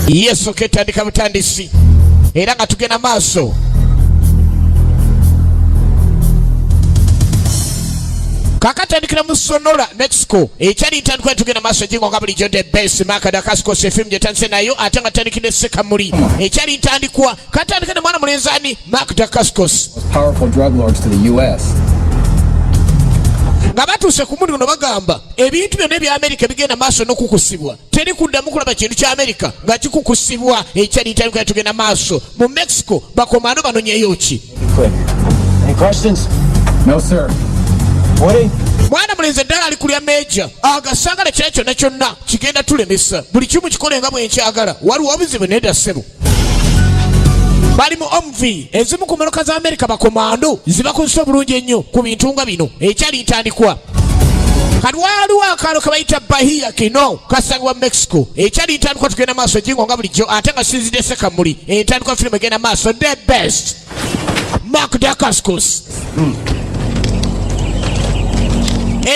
Yesu ketandika butandisi era nga tugenda maaso kakatandikira mu Sonora Mexico ekyali ntandikwa tugenda maaso jingo nga bulijjo the best Mark Dacascos FM gyetandise nayo ate nga tandikira Sekamuli ekyali ntandikwa katandika ne mwana mulenzani Mark Dacascos powerful drug lords to the US. nga batuuse ku mundi guno bagamba ebintu byonna ebya Amerika bigenda maaso n'okukusibwa teri kuddamu kulaba kintu kya Amerika nga kikukusibwa ekyali ntandikwa tugenda maaso mu Mexico bakomando banonyeyo ki. Any questions? No sir. Mwana mulenzi ddala ali kulya meja agasangala kira kyonna kyonna kigenda tulemesa buli kimu kikole nga bwenkyagala waliwo obuzibu nedda ssebo bali mu OMV ezimu ku mmotoka za Amerika bakomando zibakozesa obulungi ennyo ku bintu nga bino ekyali ntandikwa kati waliwo akaalo ke bayita Bahia kino kasangibwa mu Mexico ekyali ntandikwa tugenda maaso jingo nga bulijjo ate nga sinzidde Sekamuli entandikwa firimu egenda maaso the best Mark Dacascos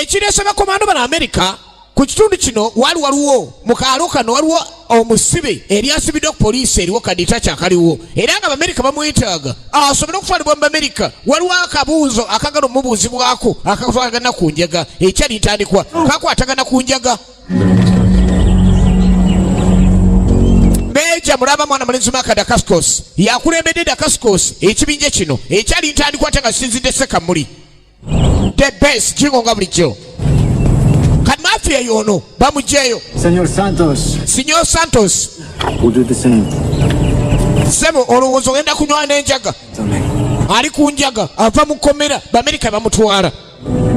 ekirese bakomando bano Amerika ku kitundu kino waliwo mu kaalo kano waliwo omusibe eryasibiddwa ku poliisi eriwo kadita kyakaliwo era nga Abamerika bamwetaaga asobole okutwalibwa mu Amerika waliwo akabuuzo akagala omubuuzibwako akakwatagana ku njaga ekyali ntandikwa kakwatagana ku njaga Meja mulaba mwana mulenzi Mark Dacascos yakulembedde Dacascos ekibinja kino ekyali ntandikwa ate nga sinzidde Sekamuli the best jingo nga bulijjo kati mafia yono bamugyeyo Senor Santos We'll do the same. sebo olowooza ogenda kunywa n'enjaga ali ku njaga ava mu kkomera b'Amerika bamutwala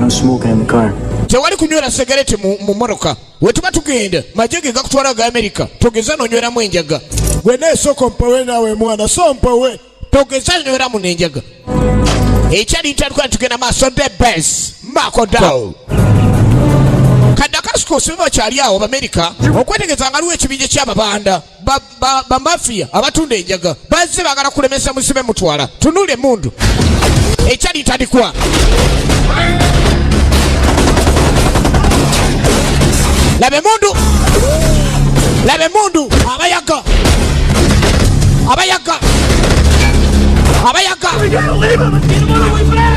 No smoking in the car. tewali kunywera segereti mu motoka we tuba tugenda majege gakutwala ga Amerika togeza nonyweramu enjaga gwe neesoko mpowe naawe mwana so mpowe togeza nyweramu n'enjaga ekyali ntandikwa tugenda maaso the best Mark Dacascos Dacascos bwe bakyali awo Abamerika okwetegereza nga aliwo ekibinja ky'ababanda bamafia abatunda enjaga bazze baagala kulemesa musibe mutwala tunule emundu ekyali ntandikwa laba emundu abayaga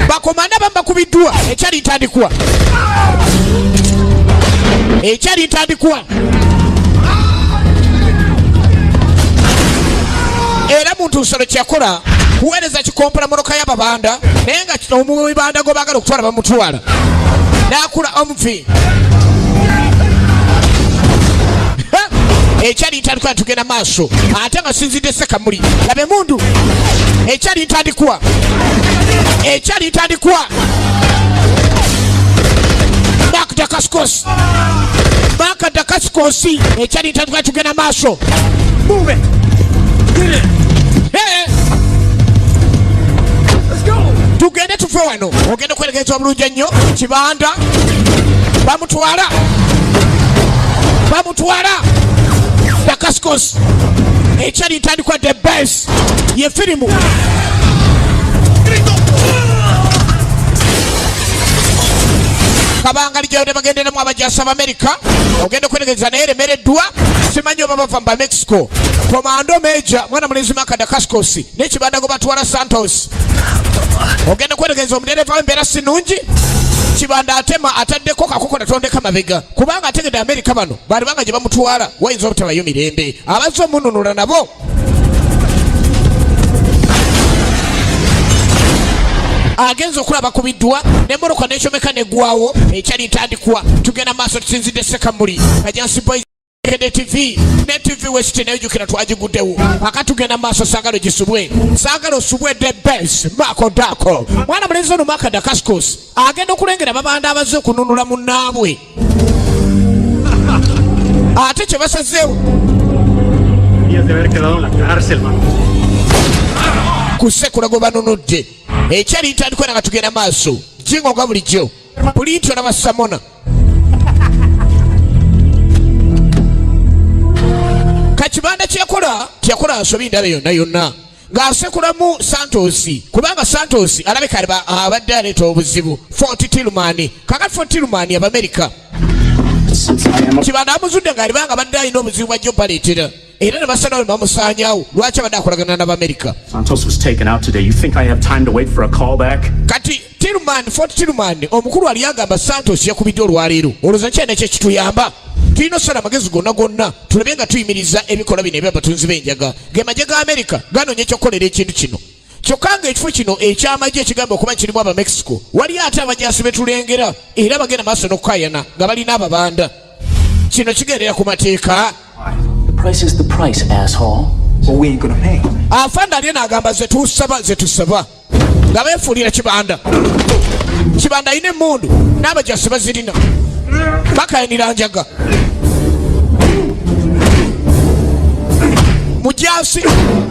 bakomanda bamubakubiddwa ekyali ntandikwa era muntu nsolo kyakola kuweereza kikompula motoka y'ababanda naye nga omubanda gwe baagala okutwala bamutwala n'akula OMV ekyali ntandikwa tugenda maaso ate nga sinzidde Sekamuli laba emundu ekyali ntandikwa Mark Dacascos ekyali ntandikwa tugenda maaso tugende tuve wano ogenda okwerekereza obulungi ennyo kibanda bamutwala Dacascos ekyali ntandikwa the best ye firimu kabangali gyode bagenderemu abajasa b'Amerika ogenda okwerekereza naye eremereddwa simanyi oba bava mu Mexico komando Meja mwana mulenzi Mark Dacascos n'ekibanda gwe batwala Santos ogenda okwerekereza omudereva w'embeera sinungi kibanda atema ataddeko kakoko natondeka mabega kubanga ategedde Amerika bano bali banga gye bamutwala wayinza obutabayo mirembe abazze omununula nabo agenza okulaba kubiddwa n'emmoloka n'ekyomeka neggwawo ekyali ntandikwa tugenda maaso tusinzidde Sekamuli Ajansi Boys ne TV West nejjukira twagiguddewo akatugenda maaso saagala gisubwe saagala osubwe the best Mark Dacascos mwana mulenzi ono Mark Dacascos agenda okulengera babanda abazze okununula munnaabwe ate kye basazeewo kusekula gwe banunudde ekyali ntandikwa nga tugenda maaso jingo nga bulijjo pulinto n'abasamona kakibanda kyeyakola nsobi ndaba yonna ng'asekulamu Santos kubanga Santos alabika abadde aleeta obuzibu Fort Tillman kakati Fort Tillman Abamerika kibanda amuzudde ng'alibanga abadde alina obuzibu bwajja obaleetera era ne basalawo ne bamusaanyaawo lwaki abadde akolagana n'Amerika. Santos was taken out today. You think I have time to wait for a call back? Kati Fort Tillman omukulu ali agamba Santos yakubidde olwaleero olowooza kyana ekyo kituyamba. Tulina osala amagezi gonna tulabe nga tuyimiriza ebikola bino eby'abatunzi b'enjaga ge magye ga Amerika ganoonya ekyokukolera ekintu kino. Kyokka nga ekifo kino ekyamagye ekigamba okuba kirimu aba Mexico wali ate abajaasi betulengera era bagenda maaso n'okukayana nga balina ababanda. Kino kigendera ku mateeka. The price is the price, asshole. Well, we ain't gonna pay. Afanda aliye n'agamba ze tusaba nga beefuulira kibanda ayina emmundu n'abajaasi bazirina bakayanira njaga. Mujaasi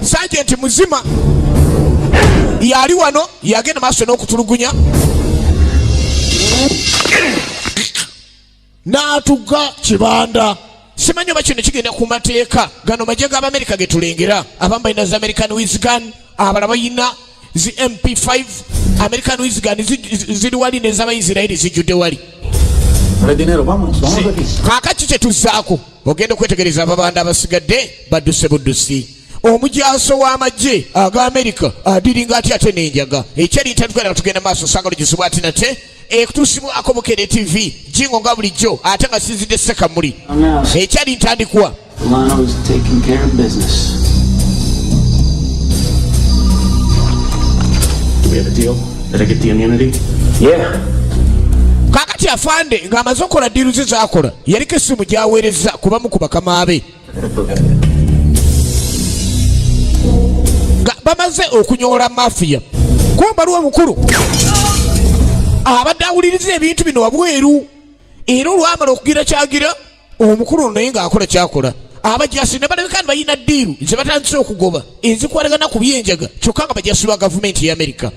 Sergeant muzima yali wano yagenda maaso n'okutulugunya n'atuga kibanda. Simanyi oba kino kigenda ku mateeka gano magye g'Amerika ge tulengera. Abamu balina zi American Wisgan, abalala balina zi MP5. American Wisgan ziri wali n'ez'Abayisirayiri zijjudde wali. Kaakati kye tuzzaako ogenda okwetegereza ababanda abasigadde badduse buddusi. Omujaaso w'amagye ag'Amerika adiringa atya ate n'enjaga ekyali ntandikira tugenda maaso saagalo gisubwa ati nate ekutuusibwako Bukedde TV jingo nga bulijjo ate nga sizidde sekamuli ekyali ntandikwa. Lana was taking care of business. Do we have a deal? Did I get the immunity? Yeah. Kaakati afande ng'amaze okukola ddiiru ze z'akola yaliko essimu gy'aweereza ku bamu ku bakama be nga bamaze okunyoola mafiya. Kumba lwa mukulu abadde awuliriza ebintu bino wabweru era olwamala okugira kyagira omukulu naye ng'akola kyakola. Abajaasi ne balabika ne balina ddiiru ze batandise okugoba ezikwatagana ku byenjaga kyokka nga bajaasi ba gavumenti y'Amerika.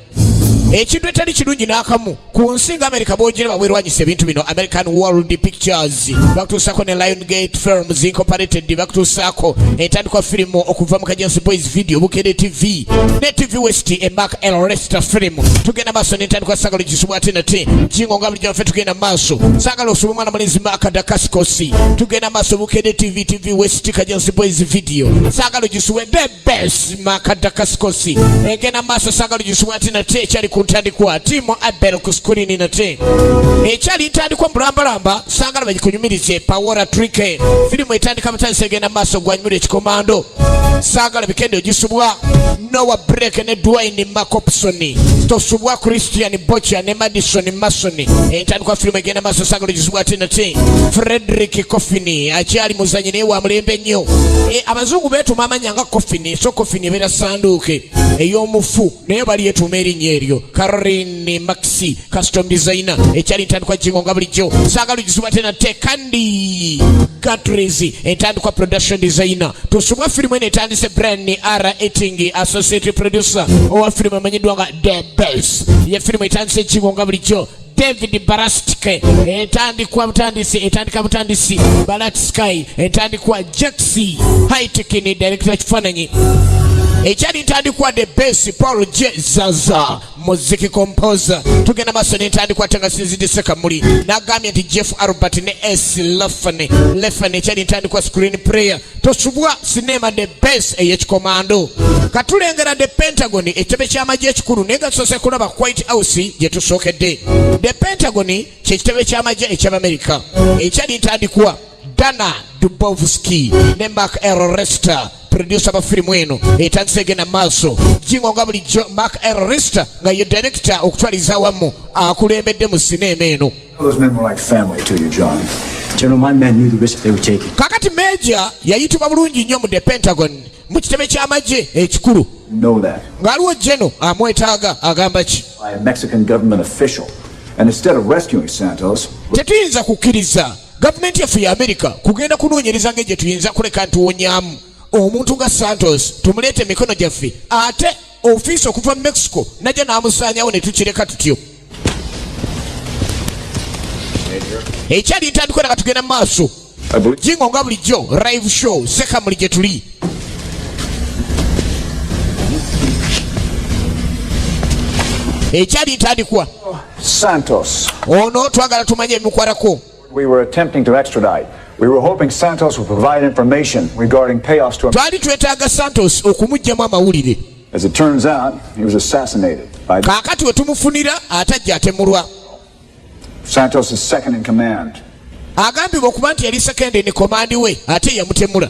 Ekintu etali kirungi n'akamu ku nsi nga Amerika boogera babwerwanyisa ebintu bino. American World Pictures bakutuusaako ne Lionsgate Films Incorporated bakutuusaako entandikwa firimu okuva mu Kajansi Boys Video, Bukedde TV ne TV West e Mark L. Lester Film. Tugenda maaso n'entandikwa saagalo gisubwa ate nate jingo nga bulijjo naffe tugenda maaso saagalo osubwa omwana mulenzi Mark Dacascos. Tugenda maaso Bukedde TV, TV West, Kajansi Boys Video saagalo gisubwe the best Mark Dacascos. Egenda maaso saagalo gisubwa ate nate ekyali ntandikwa tiimu Abel ku screen nate ekyali ntandikwa mulambalamba saagala bagikunyumirize Power Trick firimu etandika mutandise egenda maaso gwanyumira ekikomando saagala bikende ogisubwa Noah Break ne Dwayne Macopson tosubwa Christian Bocha ne Madison Mason entandikwa firimu egenda maaso saagala ogisubwa ate nate Frederick Coffin akyali muzanyi naye wa mulembe nnyo abazungu beetuma amanya nga Coffin so Coffin ebeera sanduuke ey'omufu naye bali yetuuma erinnya eryo Caroline Maxi custom designer ekyali ntandikwa jingo nga bulijjo saagala gisubwa tena Tekandi Gatries entandikwa production designer tusubwa firimu eno etandise Brian R. Etting associate producer owa firimu emanyiddwa nga The Best ye firimu etandise jingo nga bulijjo David Barastike entandikwa butandisi Balat Sky entandikwa Jaxi Hightech director kifaananyi ekyali ntandikwa The Best Paul J. Zaza muziki composer. Tugenda maaso n'entandikwa tenga sinzidde sekamuli n'agambye nti Jeff Albert ne S. Lefane ekyali ntandikwa screen player tosubwa sinema The Best ey'ekikomando. Katulengera The Pentagon ekitebe ky'amagye ekikulu naye nga tusoose kulaba White House gye tusookedde. The Pentagon kye kitebe ky'amagye eky'Amerika ekyali ntandikwa Dana Dubovsky ne Mark L. Lester producer ba firimu eno etandise egenda maaso jingo nga bulijjo Mark L. Lester nga ye director okutwaliza awamu akulembedde mu sinema eno. Those men were like family to you, John. General, my men knew the risk they were taking. Kakati Major yayitibwa bulungi nnyo mu The Pentagon mu kitebe ky'amagye ekikulu. Know that. Ng'aliwo General amwetaaga agamba ki? By a Mexican government official. And instead of rescuing Santos, tetuyinza kukkiriza gavumenti yaffe ya Amerika kugenda kunoonyereza ng'egye tuyinza kuleka ntuwonyaamu omuntu nga Santos tumuleete emikono gyaffe ate ofiisi okuva mu Mexico najja n'amusaanyawo ne tukireka tutyo. Ekyali ntandikwa nga tugenda mu maaso jingo nga bulijjo live show sekamuli gye tuli. Ekyali ntandikwa Santos. ono twagala tumanye ebimukwatako. We were attempting to extradite We were hoping Santos would provide information regarding payoffs to him. twali twetaaga Santos okumugyamu amawulire. As it turns out, he was assassinated by kaakati we tumufunira atajja atemulwa. Santos is second in command. agambibwa okuba nti yali second in command we ate yamutemula.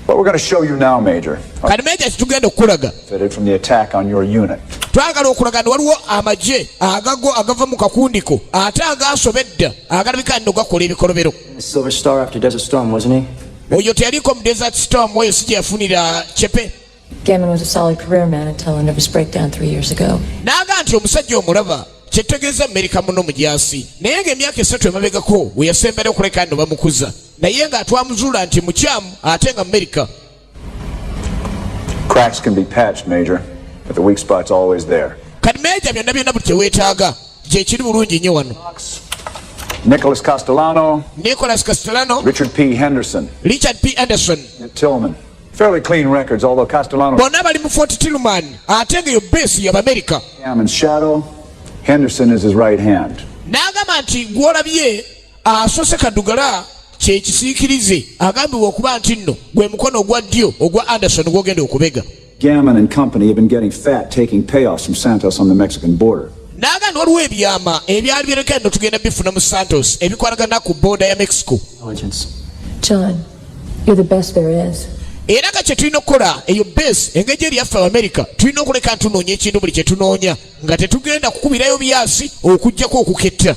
What we're going to show you now, Major, kati Major kitugenda okukulaga fitted from the attack on your unit. twagala okulaga nti waliwo amagye agava mu kakundiko ate agaasobedda agalabika nno gakola ebikolobero. Silver Star after Desert Storm, wasn't he? oyo teyaliko mu Desert Storm oyo si gye yafunira Chepe. Gammon was a solid career man until a nervous breakdown 3 years ago. n'aga nti omusajja omulaba kyetegeeza Amerika muno mujaasi naye ng'emyaka 3 emabegako we yasembera okuleka nno bamukuza naye nga twamuzuula nti mukyamu ate nga Amerika. Cracks can be patched, Major, but the weak spot's always there. kati Major byonna byonna buli kyeweetaaga gyekiri bulungi nnyo wano. Nicholas Castellano, Nicholas Castellano, Richard P. Henderson, Richard P. Anderson, and Tillman. Fairly clean records, although Castellano bonna bali mu Fort Tillman ate nga yo base y'Abamerika. Gammon's shadow, Henderson is his right hand. n'agamba nti gw'olabye asose Kadugala kye kisiikirize agambibwa okuba nti nno gwe mukono ogwa ddyo ogwa Anderson gw'ogenda okubega. Gammon and company have been getting fat taking payoffs from Santos on the Mexican border. n'agamba nti waliwo ebyama ebyali bireka nno tugenda bifuna mu Santos ebikwatagana ku booda ya Mexico. John, you're the best there is. era nga kye tulina okukola eyo base engeri eri yaffe Abamerika tulina okuleka ntunoonya ekintu buli kye tunoonya nga tetugenda kukubirayo byasi okuggyako okuketta.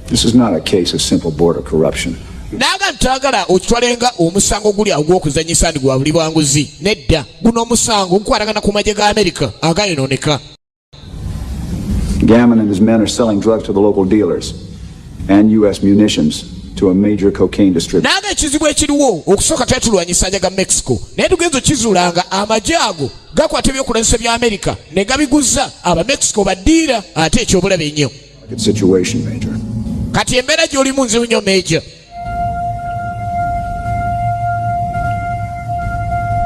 This is not a case of simple border corruption. n'aga ntagala okitwalenga omusango guli awo gw'okuzanyisa ndi gwa buli bwanguzi nedda guno omusango gukwatagana ku magye ga Amerika agayonooneka. Gammon and his men are selling drugs to the local dealers and U.S. munitions to a major cocaine distributor. n'aga ekizibu ekiriwo okusooka tetulwanyisa njaga Mexico naye tugenza okizuulanga amagye ago gakwata ebyokulanyisa bya Amerika ne gabiguza Aba-Mexico baddiira ate ekyobulabe ennyo. Good situation, Major. kati embeera gy'olimu nzibu nnyo Major.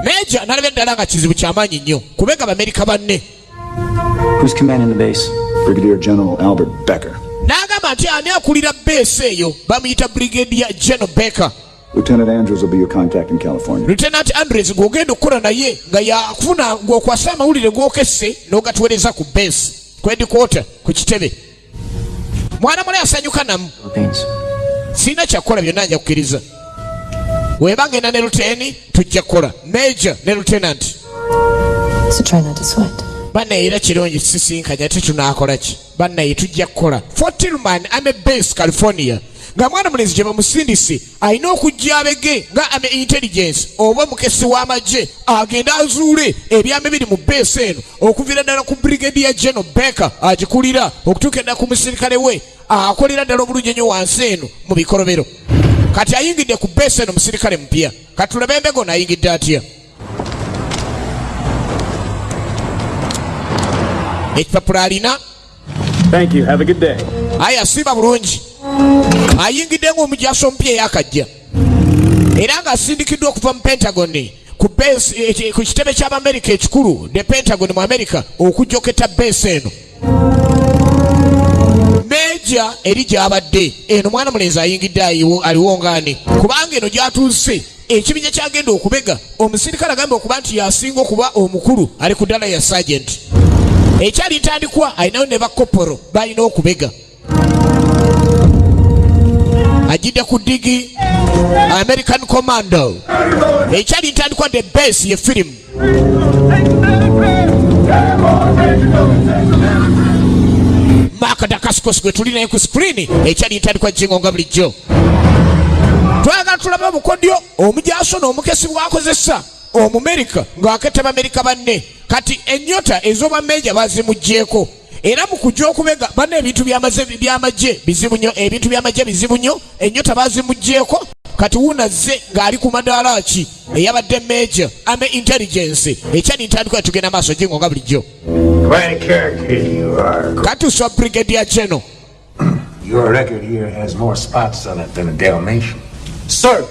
Major n'alabye ddala nga kizibu ky'amaanyi nnyo kubega Abamerika banne. Who's commanding the base? Brigadier General Albert Becker. n'agamba nti ani akulira base eyo bamuyita Brigadier General Becker. Lieutenant Andrews will be your contact in California. Lieutenant Andrews gw'ogenda okukola naye nga yakufuna ng'okwasa amawulire g'okesse n'ogatuweereza ku base kwedikota ku kitebe. mwana mule asanyuka namu sina kyakukola byonna nja kukkiriza weba ngenda ne luteni tujja kukola Major ne Lieutenant. So try not to sweat. bannaye era kirungi tusisinkanya ate tunaakola ki bannaye tujja kukola. Fort Tillman ame base California nga mwana mulenzi gye bamusindise alina okujja abege nga ame intelligence oba mukesi w'amagye agenda azuule ebyama biri mu base eno okuviira ddala ku Brigadier General Becker agikulira okutuuka ddala ku musirikale we akolera ddala obulungi ennyo wansi eno mu bikolobero. kati ayingidde ku base eno musirikale mupya kati tulabe embego n'ayingidde atya. ekipapula alina. Thank you. Have a good day. aya siba bulungi ayingidde ng'omujaso mpya eyakajja era ng'asindikiddwa okuva mu Pentagon ku kitebe ky'Abamerika ekikulu the Pentagon mu Amerika okujjoketa base eno. Major eri gy'abadde eno mwana mulenzi ayingidde aliwo ngaani kubanga eno gyatuuse ekibinja kyagenda okubega omusirikale agamba okuba nti yasinga okuba omukulu ali ku ddala ya sergeant. ekyali ntandikwa alinayo ne bakoporo balina okubega ajidde ku digi American Commando. ekyali ntandikwa the base ye film. Mark Dacascos gwe tuli naye ku screen ekyali ntandikwa jingo nga bulijjo. twagala tulabe obukodyo omujaso n'omukesi bwakozesa Omumerika ng'aketta Bamerika banne kati ennyota ez'Obwamajje bazimuggyeko era mu kujja okubega banne ebintu by'amagye bizibu nnyo ebintu by'amagye bizibu nnyo ennyota bazimuggyeko kati wuunazze ng'ali ku madaala ki eyabadde Major ame intelligence ekyali ntandikwa tugenda maaso jingo nga bulijjo. kati uswa Brigadier General. Your record here has more spots on it than a Dalmatian. Sir!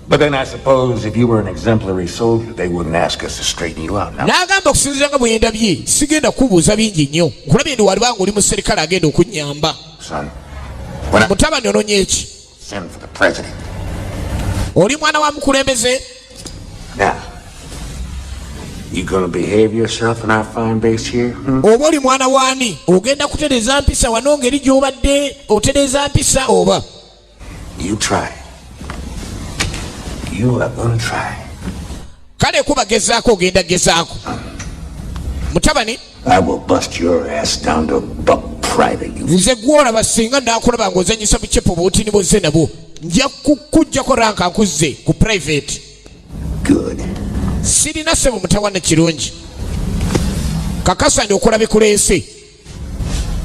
But then I suppose if you were an exemplary soldier, they wouldn't ask us to straighten you out now. N'agamba okusinziira nga bwe yendabye sigenda kubuuza bingi nnyo nkulabye ndi walibanga oli muserikale agenda okunnyamba. Son, mutabani ononye eki send for the president. oli mwana wa mukulembeze. Now, you gonna behave yourself in our fine base here? Oba oli mwana wani ogenda kutereza mpisa wano ngeri gy'obadde otereza mpisa oba? You try. You are gonna try. Kale kuba gezaako ogenda gezaako. Mutabani, I will bust your ass down to buck private. nze gwolaba singa naakulaba ng'ozanyisa bucepo bwotini bwozze nabwo nja kukujjako ranka nkuzze ku private. Good. Sirina ssebo mutawana kirungi. Kakasa ndi okola bikuleese.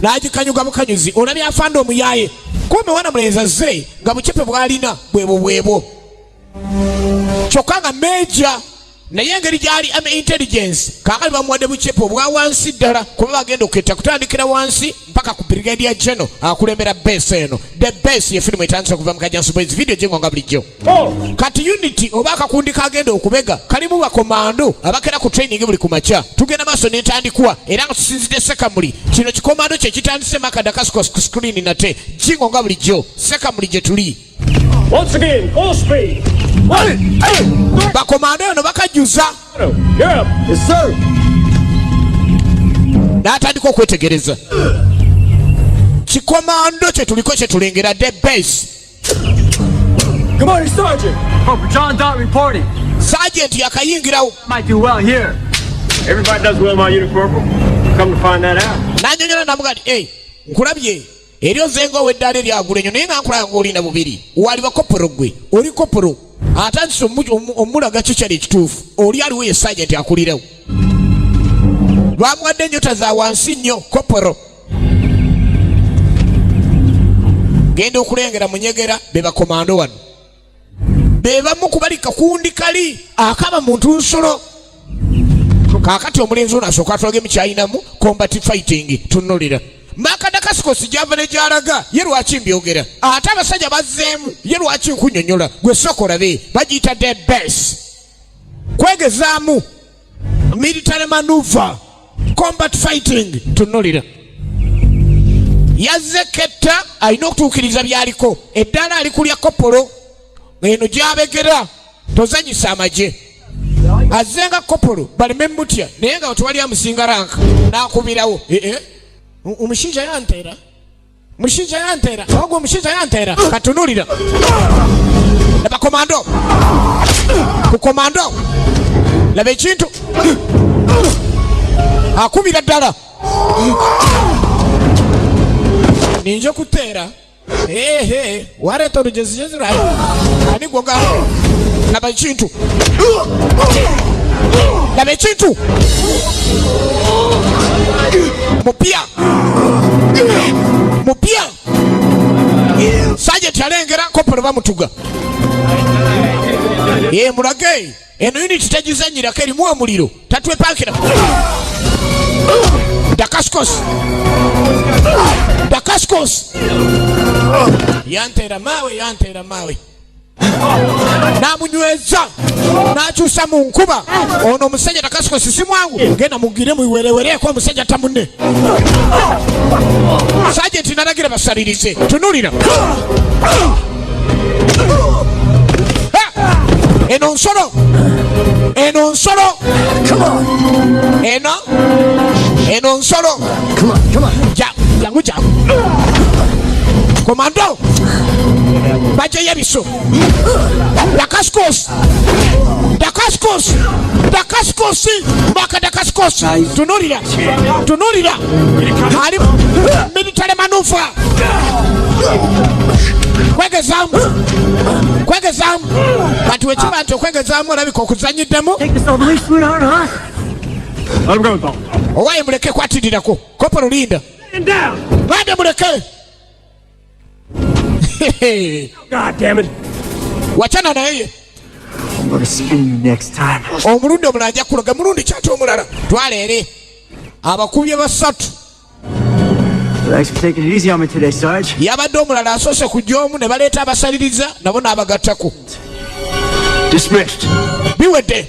N'agikanyuga bukanyuzi olabye afanda omuyaaye. Kumbe wana mulenzi azze nga bucepe bw'alina bwebo. Kyokka nga meja naye engeri gy'ali ama intelligence kaakali bamuwadde bucepe obwa wansi ddala kuba bagenda oketta kutandikira wansi mpaka ku brigadier general akulembera base eno. The base ye firimu etandise okuva mu Kajansi Boys video jengo nga bulijjo. Kati unity oba akakundi kagenda okubega kalimu bakomando abakera ku training buli kumakya. Tugenda maaso n'entandikwa era nga tusinzidde sekamuli kino kikomando kye kitandise makadakasko ku screen nate jingo nga bulijjo sekamuli gye tuli. Once again, full speed. Bakomando eno bakajuza. You're up. Yes, sir. N'atandika okwetegereza. Kikomando kye tuliko kye tulengera the base. Good morning, Sergeant. Corporal John Dot reporting. Sergeant yakayingirawo. Might do well here. Everybody does well in my unit, Corporal. Come to find that out. N'anyonyola n'amuga nti nkulabye eryo zenga ow'eddaala eryagula ennyo naye nga nkulaba ng'olina bubiri. Wali bakopolo gwe oli kopolo atandise omulaga kikyali ekituufu oli aliwo ye sergeant akulirawo. Lwamuwadde ennyota za wansi nnyo kopolo. Genda okulengera munyegera be bakomando wano. Be bamu ku bali kakundi kali akaba muntu nsolo. Kaakati omulenzi ono asooka atulage mukyayinamu combat fighting tunnulira. Makadakasko sijava ne gyalaga ye lwaki mbyogera ate abasajja bazzeemu ye lwaki nkunyonyola gwe sokolabe bagiyita the best kwegezaamu military maneuver combat fighting tunnulira. Yazze ketta alina okutuukiriza byaliko eddaala ali kulya kopolo eno gyabegera tozanyisa amagye azzenga kopolo baleme mutya naye nga tewali amusinga ranka n'akubirawo. Omushinja yanteera ogwo omushinja yanteera katunulira laba komando ku komando laba ekintu akubira ddala ninja kuteera wareeta olugezigezirayi ani gwoga laba ekintu mupya Sergeant alengera kopolo bamutuga. Mulage eno unit tagizanyirako erimu omuliro tatwepakira. Dakaskos yanteera maawe namunyweza n'akyusa mu nkuba. Ono omusajja Dakaskos si mwangu genda mugire muwerewereeko omusajja tamunne. Sergeant nalagira basalirize tunulira. Eno nsolo eno nsolo jangu komando baje yebiso Dakaskos Dakaskos tunulira ali military maneuver kwegezamu kati wekiba nti okwegezamu olabika okuzanyiddemu. Owaye muleke kwatirirako kopolo linda bade muleke. God damn it. Wachana naye. I'm gonna spin you next time. Omulundi omulala ajja kulaga mulundi kyate omulala twaleere abakubye basatu. Thanks for taking it easy on me today, Sarge. Yabadde omulala asoose kujja omu ne baleeta abasaliriza nabo n'abagattako. Dismissed. Biwedde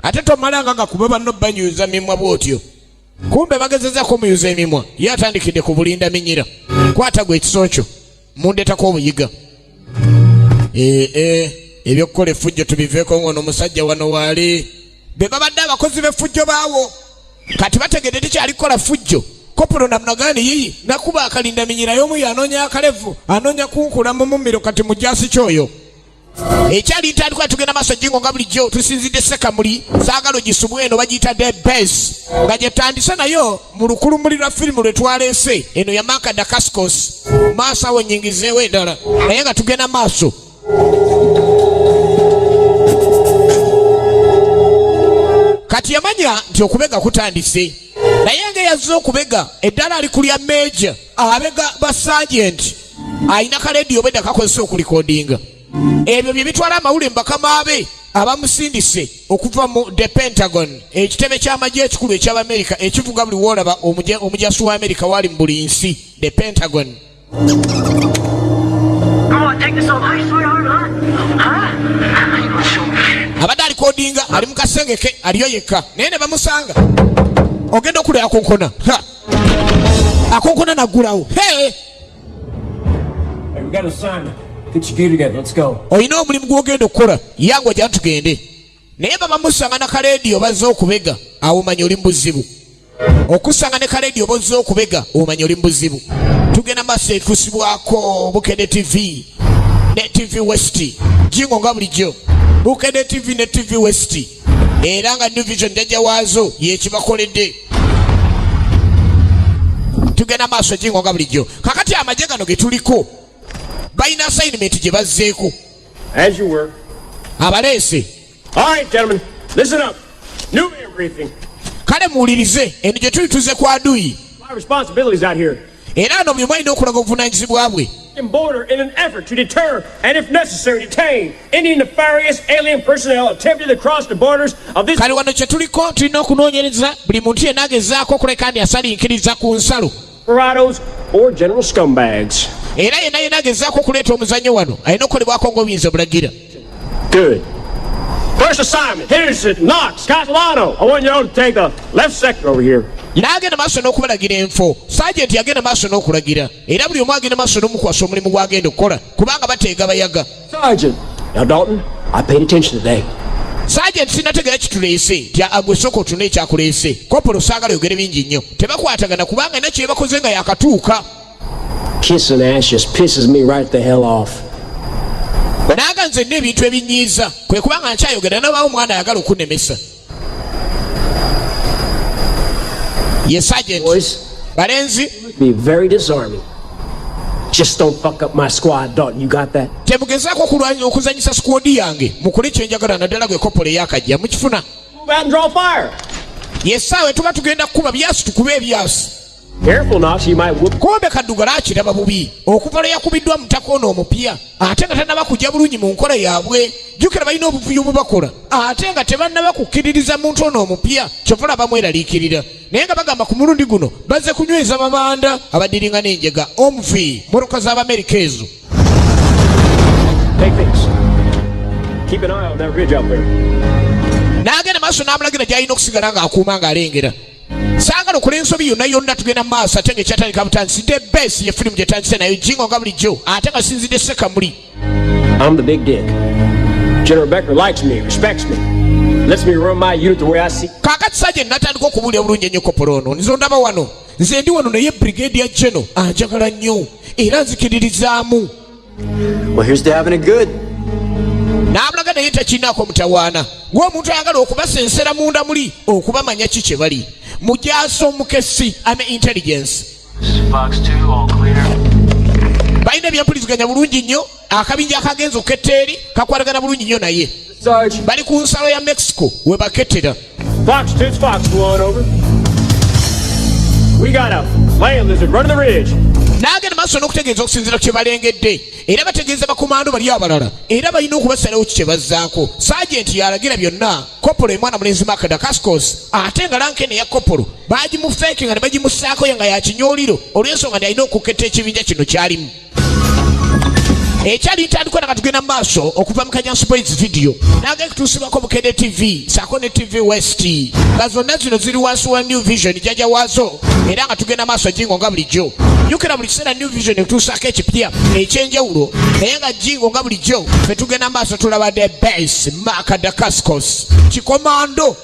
ate tomalanga nga kuba banno banyuza mimwa bwotyo. Kumbe bagezezaako omuyuza emimwa ye atandikidde ku bulinda minyira. Kwata gwe ekiso kyo mundeetako obuyiga. ebyokukola effujjo tubiveeko ngono omusajja wano waali be babadde abakozi b'effujjo baawo kati bategedde tekyali kukola ffujjo. Kopolo namnagani yiyi nakuba akalinda minyira y'omu yanoonya akalevu anoonya kunkula mu mumiro kati mujasi kyoyo ekyali ntandikwa tugenda maaso Jingo nga bulijjo tusinzidde Sekamuli saagala ogisubwe eno bagiyita The Best nga gye tandise nayo mu lukulumuli lwa firimu lwe twaleese eno ya Mark Dacascos maaso awo nyingizeewo endala naye nga tugenda maaso. Kati yamanya nti okubega kutandise naye ng'eyazze okubega eddala ali kulya meja abega ba sergeant ayina kaleediyo bedda kakozesa okulikodinga ebyo bye bitwala amawulire mbakama be abamusindise okuva mu The Pentagon ekitebe ky'amagye ekikulu eky'Amerika ekivuga buli woolaba omujasi wa Amerika wali mu buli nsi The Pentagon. Abadde alikodinga ali mu kasengeke aliyo yekka naye ne bamusanga ogenda okulya akonkona akonkona naggulawo. Hey, we got a sign. Get your gear together. Let's go. Oyina omulimu gw'ogenda okukola yango gya tugende naye babamusanga na kaleediyo bazze okubega awo omanya oli mu buzibu okusanga ne kaleediyo bazze okubega omanya oli mu buzibu. Tugenda maaso etusibwako Bukedde TV ne TV West Jingo nga bulijjo Bukedde TV ne TV West era nga New Vision jajja waazo yekibakoledde. Tugenda maaso Jingo nga bulijjo kakati amagye gano ge tuliko balina assignment gye bazzeeko As you were. abaleese. All right, gentlemen, listen up. New man briefing. Kale muwulirize eno gye tuli tuze kwa Aduyi My responsibilities out here. era no buli mwalina okulaga obuvunaanyizibwa bwe. Border in an effort to deter and, if necessary, detain any nefarious alien personnel attempting to cross the borders of this. Kale wano kye tuliko tulina okunoonyereza buli muntu yenna agezaako okuleka kandi asalinkiriza ku nsalo Desperados or general scumbags. era yenna agezaako okuleeta omuzannyo wano alina okukolebwako ng'obuyinza bulagira. Good. First assignment, Henderson, Knox, Catalano. I want you all to take the left sector over here. N'agenda maaso n'okubalagira enfo Sergeant yagenda maaso n'okulagira era buli omu agenda maaso n'omukwasa omulimu gw'agenda okukola kubanga bateega bayaga. Sergeant. Now, Dalton, I paid attention today. Sergeant sinategeera kituleese nti agwe sooka otune ekyakuleese. Kopolo saagala yogere bingi nnyo tebakwatagana kubanga ena kye bakoze nga yakatuuka. Kissing ass just pisses me right the hell off. Naaga nze nina ebintu ebinyiiza kwe kubanga nkyayogera nabaawo omwana ayagala okunemesa. Ye Sergeant. Boys, Balenzi be very disarming. Just don't fuck up my squad, Dalton. You got that? temugezaako okuzanyisa squad yange mukole kyenjagala naddala gwe Kopolo eyakajja mukifuna. Move out and draw fire. Yesaawe tuba tugenda kukuba byasi tukube ebyasi. Careful, Knox. You might whoop. Kombe Kaddugala akiraba bubi okuva lwe yakubiddwa mu ttaka ono omupya ate nga tannaba kujja bulungi mu nkola yaabwe. Jjukira balina obuvuyo bubakola ate nga tebannaba kukkiririza muntu ono omupya kyova olaba mweraliikirira naye nga bagamba ku mulundi guno bazze kunyweza mabanda abaddiringa n'enjega omuvi mmotoka z'Abamerika ezo. Take this. Keep an eye on that ridge out there. N'agenda maaso n'amulagira gy'alina okusigala ng'akuuma ng'alengera. Saagala okola ensobi yonna tugenda maaso ate ng'ekyatandika butandisi The Best ye firimu gye tandise nayo Jingo nga bulijjo ate nga sinzidde Sekamuli. I'm the big dick. General Becker likes me, respects me, lets me run my unit the way I see. Kaakati Sergeant natandika okubuulira bulungi ennyo Kopolo ono nze ondaba wano nze ndi wano naye Brigadier General anjagala nnyo era nzikiririzaamu. Well, here's to having it good. N'abulaga naye takinaako mutawaana ng'omuntu ayagala okubasensera munda muli okubamanya ki kye bali mujaasi omukesi ame intelligence. Fox 2, all clear. Balina ebyempuliziganya bulungi nnyo akabinja akagenza okuketta eri kakwatagana bulungi nnyo naye Sarge. bali ku nsalo ya Mexico we bakettera. Fox 2's Fox 2 on over. We got a land lizard running the ridge. N'agenda maaso n'okutegeeza okusinziira ku kye balengedde era bategeeza bakomando bali abalala era balina okubasalawo ki kye bazzaako. Sergeant yalagira byonna Kopolo mwana mulenzi Mark Dacascos ate nga lankene ya Kopolo baagimufeeke nga ne bagimussaako nga yakinyooliro olw'ensonga nti alina okuketta ekibinja kino kyalimu. ekyali ntandikwa nakatugenda mu maaso okuva mu Kanyansi Boys video nange kutuusibwako mu Kede TV saako ne TV West nga zonna zino ziri wansi wa New Vision jjajja waazo era nga tugenda maaso Jingo nga bulijjo jjukira buli kiseera New Vision ekutuusaako ekipya ekyenjawulo naye nga Jingo nga bulijjo fe tugenda maaso tulaba the best Mark Dacascos kikomando.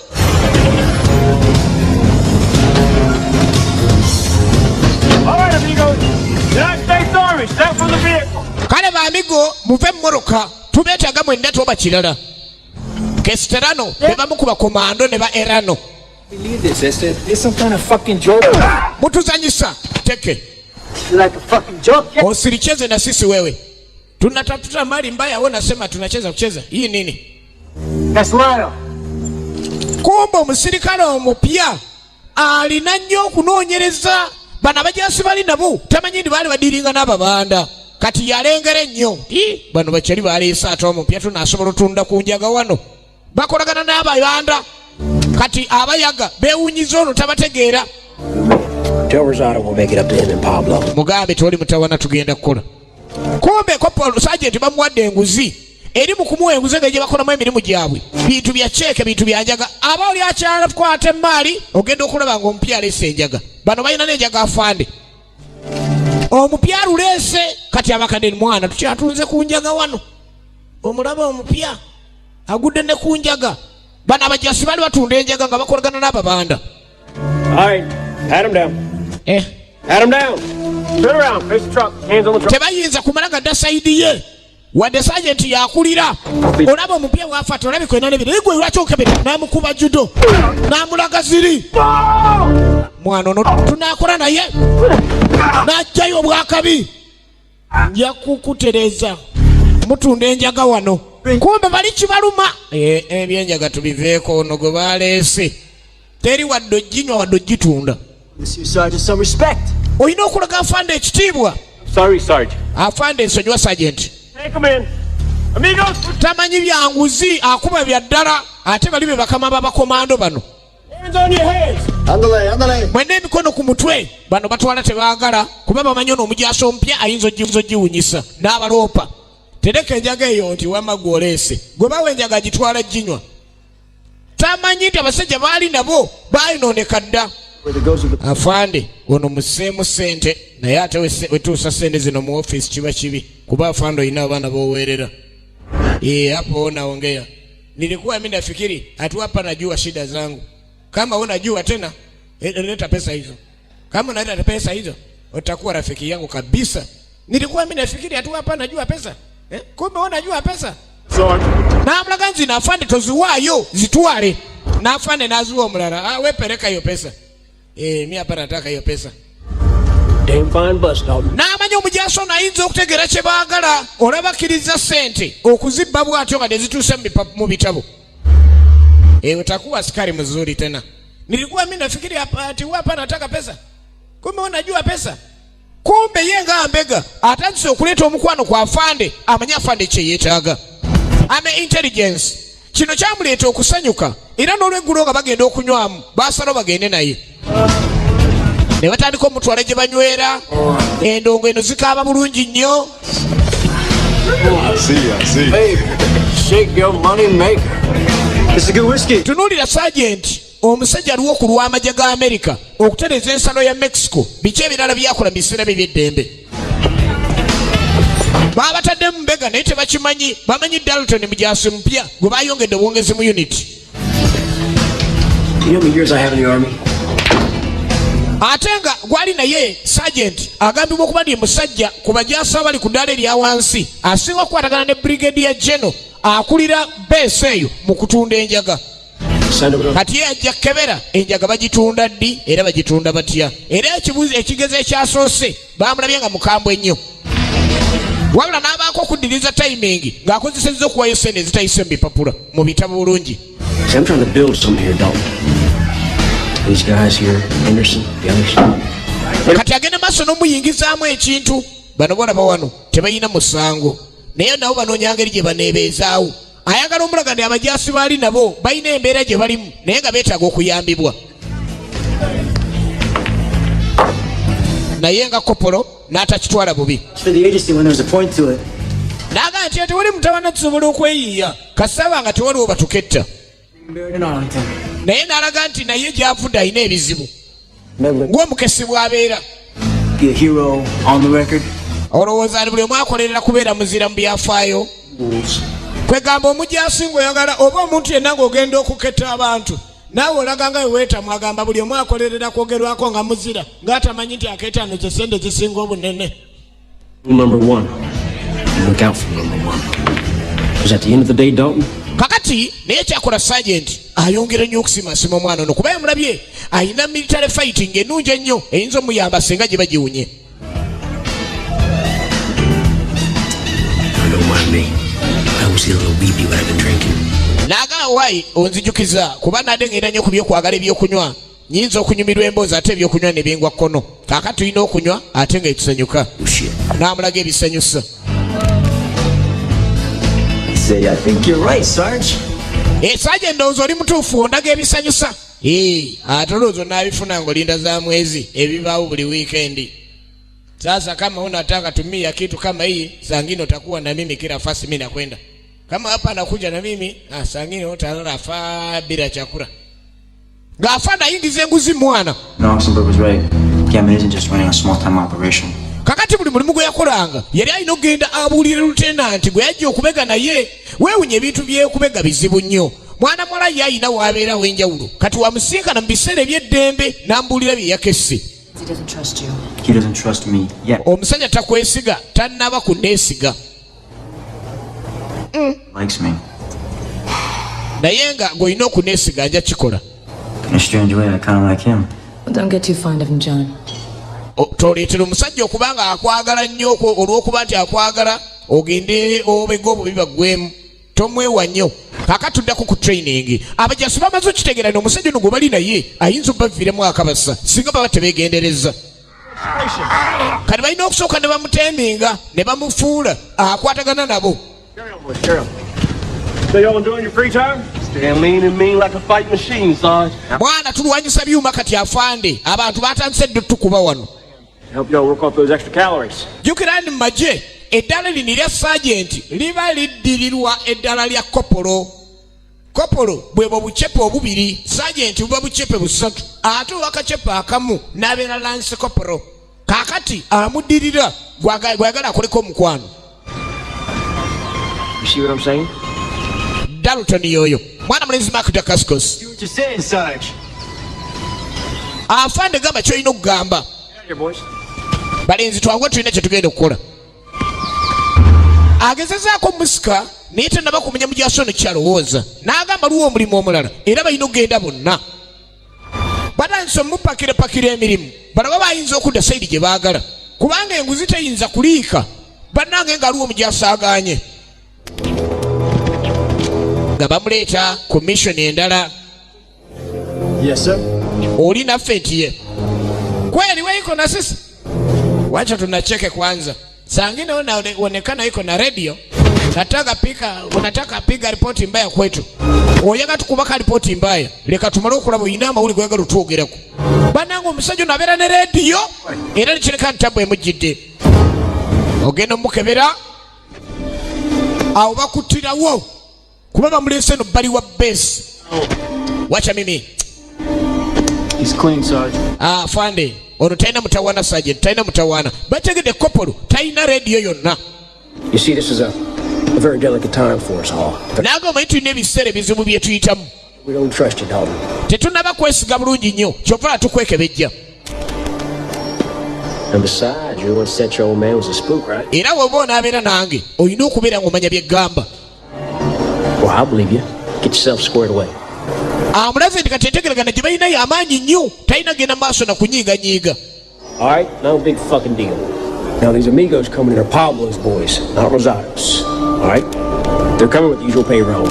All right, amigos. United States Army, step from the vehicle. Kale baamigo muve mmoroka tubeetaaga mwenda toba kirala Kesterano be bamu ku bakomando ne ba Erano. Believe this, sister. It's some kind of fucking joke. Mutuzanyisa teke Like a fucking joke. usilicheze na sisi wewe tunatafuta mali mbaya wewe unasema tunacheza kucheza hii nini? That's loyal. Kumbe omusirikale omupya alina nnyo okunoonyereza bano abajasi bali nabo tamanyi ndi baali badiringa n'ababanda kati yalengera ennyo bano bakyali baleese ate omupya tunaasobola otunda ku njaga wano bakolagana n'ababanda kati abayaga beewunyiza ono tabategeera. Tell Rosado we'll make it up to him and Pablo. Mugambe toli mutawana tugenda kukola. Kumbe Kopolo Sergeant bamuwadde enguzi eri mu kumuwa enguzi nga gye bakolamu emirimu gyabwe bintu bya cheeke bintu bya njaga aba oli akyala kwata emaali ogenda okulaba nga omupya aleese enjaga bano balina n'enjaga afande omupya aluleese kati abakadde mwana tukyatunze ku njaga wano omulaba omupya agudde ne ku njaga bano abajasi bali batunda enjaga nga bakolagana n'ababanda. All right, pat him down. Pat him down. Turn around, face the truck, hands on the truck. Tebayinza kumala gadda sayidi ye wadde Sergeant yakulira olaba omupya waafata olabika olina n'ebiro gwe lwaki okebera n'amukuba judo n'amulaga ziri mwana ono tunaakola naye n'ajjayo obwakabi nja kukutereza mutunda enjaga wano kumbe bali kibaluma ebyenjaga tubiveeko ono gwe baleese teri wadde oginywa wadde ogitunda Some respect. olina okulaga afande ekitiibwa. Sorry, Sergeant. Afande nsonyiwa Sergeant. Take him in. Amigos. Tamanyi byanguzi akuba bya ddala ate bali be bakama b'abakomando bano. Hands on your heads. Andale. Mwene emikono ku mutwe bano batwala tebaagala kuba bamanyi ono omujaso omupya ayinza ogiwunyisa n'abaloopa. Tereka enjaga eyo nti wamma gwoleese gwe bawa enjaga gitwala ginywa. Tamanyi nti abasajja baali nabo baayinooneka dda. Afande ono museemu sente naye ate wetuusa sente zino mu office kiba kibi kuba afande olina abaana boweerera. Hapo naongea nilikuwa mimi nafikiri atu hapa najua shida zangu kama unajua tena leta pesa hizo kama unaleta pesa hizo utakuwa rafiki yangu kabisa. Nilikuwa mimi nafikiri atu hapa najua pesa kumbe unajua pesa. Na mlaganzi na afande toziwayo zitwale na afande nazuwa omulala we pereka hiyo pesa. Mimi hapa nataka hiyo pesa. Damn fine bus dog. N'amanyi omujaso nayinza okutegeera kye baagala olabakiriza sente okuzibba bw'atyo nga tezituuse mu bitabo. Utakuwa askari mzuri tena. Nilikuwa mimi nafikiri ati hapa nataka pesa. Kumbe unajua pesa. Kumbe yenga ambega atandise okuleta omukwano kwa afande amanya afande kye yeetaaga. Ame intelligence. Kino kyamuleeta okusanyuka era n'olweggulo nga bagenda okunywamu baasala bagende naye. Ne batandika omutwala gye banywera endongo eno zikaaba bulungi nnyo. Shake your money maker. It's a good whiskey. Tunuulira Sergeant omusajja aliwo ku lw'amagye ga Amerika okutereeza ensalo ya Mexico biki ebirala byakola mu biseera bye by'eddembe. Baabatadde mu mbega naye tebakimanyi bamanyi Dalton mujaasi mupya gwe baayongedde obwongezi mu unit. You know how many years I have in the army? Ate nga gwali naye Sergeant agambibwa okuba ndi musajja ku bajaasi abali ku ddaala erya wansi asinga okukwatagana ne Brigadier General akulira base eyo mu kutunda enjaga. Kati ye ajja kebera enjaga bagitunda ddi era bagitunda batya era ekigezi ekyasoose bamulabye nga mukambwe ennyo wabula n'abaako okuddiriza timing ng'akozesezza okuwayo sente ezitayise mu bipapula mu bitabo bulungi. I'm trying to build something here, Dalton. These guys here, Henderson, the others. Kati agenda maaso n'omuyingizaamu ekintu bano bolaba wano tebalina musango naye nabo banoonya ngeri gye baneebeezaawo ayagala omulaga ndi abajaasi baali nabo balina embeera gye balimu naye nga beetaaga okuyambibwa. Naye nga Kopolo n'atakitwala bubi. For the agency when there's a point to it. naga nti ate wali mutawana tusobola okweyiya kasaba nga tewaliwo batuketta naye n'alaga nti naye gy'avudde alina ebizibu ng'omukesi bw'abeera olowooza ni buli omu akolerera kubeera muzira mu byafaayo kwegamba omujjasinga oyagala oba omuntu yenna ng'ogenda okuketta abantu naawe olaga nga weweetamu agamba buli omu akolerera kwogerwako nga muzira ng'atamanyi nti akeetaano ze sente zisinga obunene. Look out for number one. Because at the end of the day, Dalton, kakati naye kyakola sergeant ayongera nnyo okusimasima omwana ono kuba yamulabye ayina military fighting ennungi ennyo eyinza omuyamba singa gye bagiwunye. don't mind me. I was a little weepy when I've been drinking. Naga wai onzijukiza kuba nadengera nnyo ku byokwagala ebyokunywa nyinza okunyumirwa emboozi ate ebyokunywa ne bingwa kkono kaakati tulina okunywa ate nga etusanyuka n'amulaga ebisanyusa. I think you're right, Sarge. Sarge ndowooza oli mutuufu ondaga ebisanyusa. Ate olowooza onaabifuna ng'olinda za mwezi ebibaawo buli weekend. Sasa kama unataka tumia kitu kama hii sangine utakuwa na mimi kila fasi mimi nakwenda. Kama hapa anakuja na mimi sangine utalala fa bila chakula. Gafana ingize nguzi mwana. No, Oxenberg was right. Gammon isn't just running a small time operation. Kakati buli mulimu gwe yakolanga yali alina okugenda abuulira lieutenant gwe yajja okubega naye weewunye ebintu byekubega bizibu nnyo. Mwana mwala ye ayina w'abeera w'enjawulo kati wamusinkana mu biseera eby'eddembe n'ambuulira bye yakesse. He doesn't trust you. He doesn't trust me yet. Omusajja takwesiga tannaba kunneesiga. Likes me. Naye nga ng'olina okunneesiga nja kikola. In a strange way, I kind of like him. Well, don't get too fond of him, John. Toleetera omusajja okubanga akwagala nnyo olw'okuba nti akwagala ogende obega obubi baggwemu tomwewa nnyo. Kaakati tuddako ku training abajasi bamaze okitegeera ni omusajja ono gwe bali naye ayinza obbaviiremu akabasa singa baba tebeegendereza. Kati balina okusooka ne bamuteminga ne bamufuula akwatagana nabo. Mwana tulwanyisa byuma kati afande abantu batandise dde tukuba wano. Jjukira ndi mu magye eddala lino erya sergeant liba liddirirwa eddala lya kopolo. Kopolo bwebwo bucepe obubiri sergeant buba bucepe busatu ate wakacepe akamu n'abeera lance kopolo. Kaakati amuddirira gwagala akoleko omukwano. You see what I'm saying? Dalton yoyo mwana mulenzi Mark Dacascos. What you saying, Sarge? Afande gamba kyolina okugamba. Balenzi twanguwe tulina kye tugenda okukola. Agezezaako musika naye tannaba kumenya mujaso ono kyalowooza n'agamba luwa omulimu omulala era balina okugenda bonna. Batanse omupakirapakira emirimu balaba bayinza okudda sayidi gye baagala kubanga enguzi teyinza kuliika bannange nga luwa omujaso agaanye. Nga bamuleeta ku mission endala. Yes, sir. Oli naffe ntiye kweli weiko na sisi wacha tunacheke kwanza sangine unaonekana iko na radio unataka piga ripoti mbaya kwetu oyaga tukubaka ripoti mbaya leka tumale okulaba oyina amawuli gwegala otwogerako banange omusajja nabeera ne radio era nikireka ntabwe emujjidde ogenda omukebera awo bakuttirawo kuba bamuleese no bbali wa base. Wacha mimi. He's clean, Sarge. Fande ono taina mutawana sergeant taina mutawana bategede kopolo taina radio yonna. You see, this is a very delicate time for us all. Nago maitu n'ebiseera bizibu bye tuyitamu. We don't trust you, Dalton. Tetunaba kwesiga bulungi nnyo kyova tukwekebejja. And besides, you once said your old man was a spook, right? Era woba onaabeera nange olina okubeera ng'omanya by'eggamba. Well, I'll believe you. Get yourself squared away. Amulaze nti kati entegeragana gye balina y'amaanyi nnyo talina genda maaso na kunyiiganyiiga. All right, no big fucking deal. Now these amigos coming are Pablo's boys, not Rosado's. All right, they're coming with the usual payroll.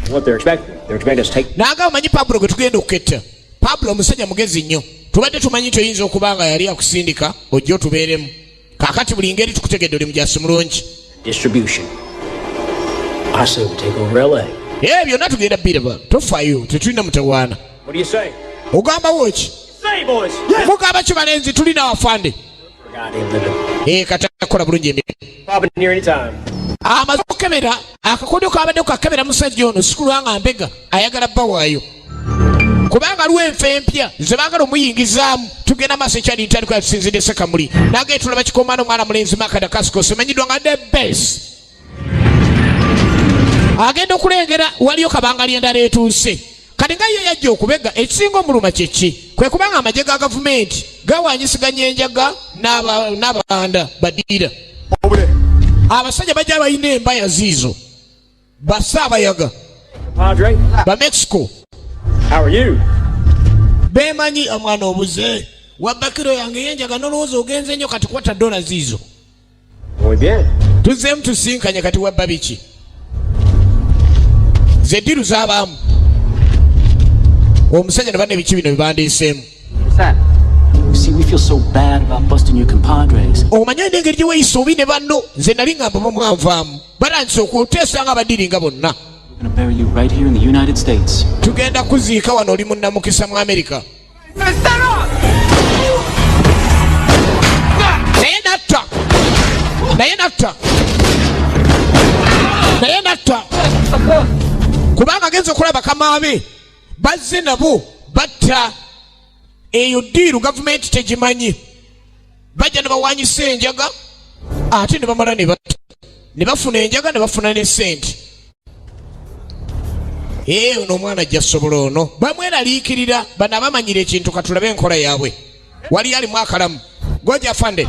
What they're expecting us to take. Naga omanyi Pablo gwe tugenda okuketta. Pablo musajja mugezi nnyo. Tubadde tumanyi nti oyinza okuba nga yali akusindika ojja otubeeremu. Kaakati buli ngeri tukutegedde oli mujasi mulungi. Distribution. I say we take over LA. Byonna tugenda biraba tofaayo tetulina mutawaana. What do you say? Ogambawo ki? Say, boys. Mugamba ki balenzi tulina wafande. Goddamn living. Kati akola bulungi emirimu. Popping in here anytime. amaze okukebera akakodyo kabadde kakebera musajja ono sikulwanga mbega ayagala bbawaayo kubanga aliwo enfa empya ze baagala omuyingizaamu tugenda maaso ekyali ntaliko yatusinzidde sekamuli nage tulaba kikomaana omwana mulenzi makada kasikos emanyiddwa nga the best agenda okulengera waliyo kabangali endala etuuse kati nga ye yajja okubega ekisinga omuluma kyeki kwe kubanga amagye ga gavumenti gawanyisiganya enjaga n'abanda badiira abasajja bajja balina embaya ziizo basaabayaga ba Mexico. How are you? Bemanyi omwana obuze wabakiro yange yenjaga nolowooza ogenze nnyo kati kwata dola ziizo Muy bien. tuzeemu tusinkanye kati wabba biki ze ddiru z'abaamu omusajja ne banne biki bino bibandiiseemu See, we feel so bad about busting your compadres. omanye n'engeri gye weeyisa obi ne banno nze nali ngamba mumwanvaamu balangisa okuteesa nga badiri nga bonna We're gonna bury you right here in the United States. tugenda kuziika wano oli munnamukisa mu Amerika naye natta kubanga agenza okulaba kamaabe bazze nabo batta eyo ddiiru gavumenti tegimanyi bajja ne bawanyisa enjaga ate ne bamala ne batta ne bafuna enjaga ne bafuna ne sente ono omwana ajja sobola ono bamweraliikirira bano abamanyira ekintu katulabe enkola yaabwe wali alimu akalamu goja fande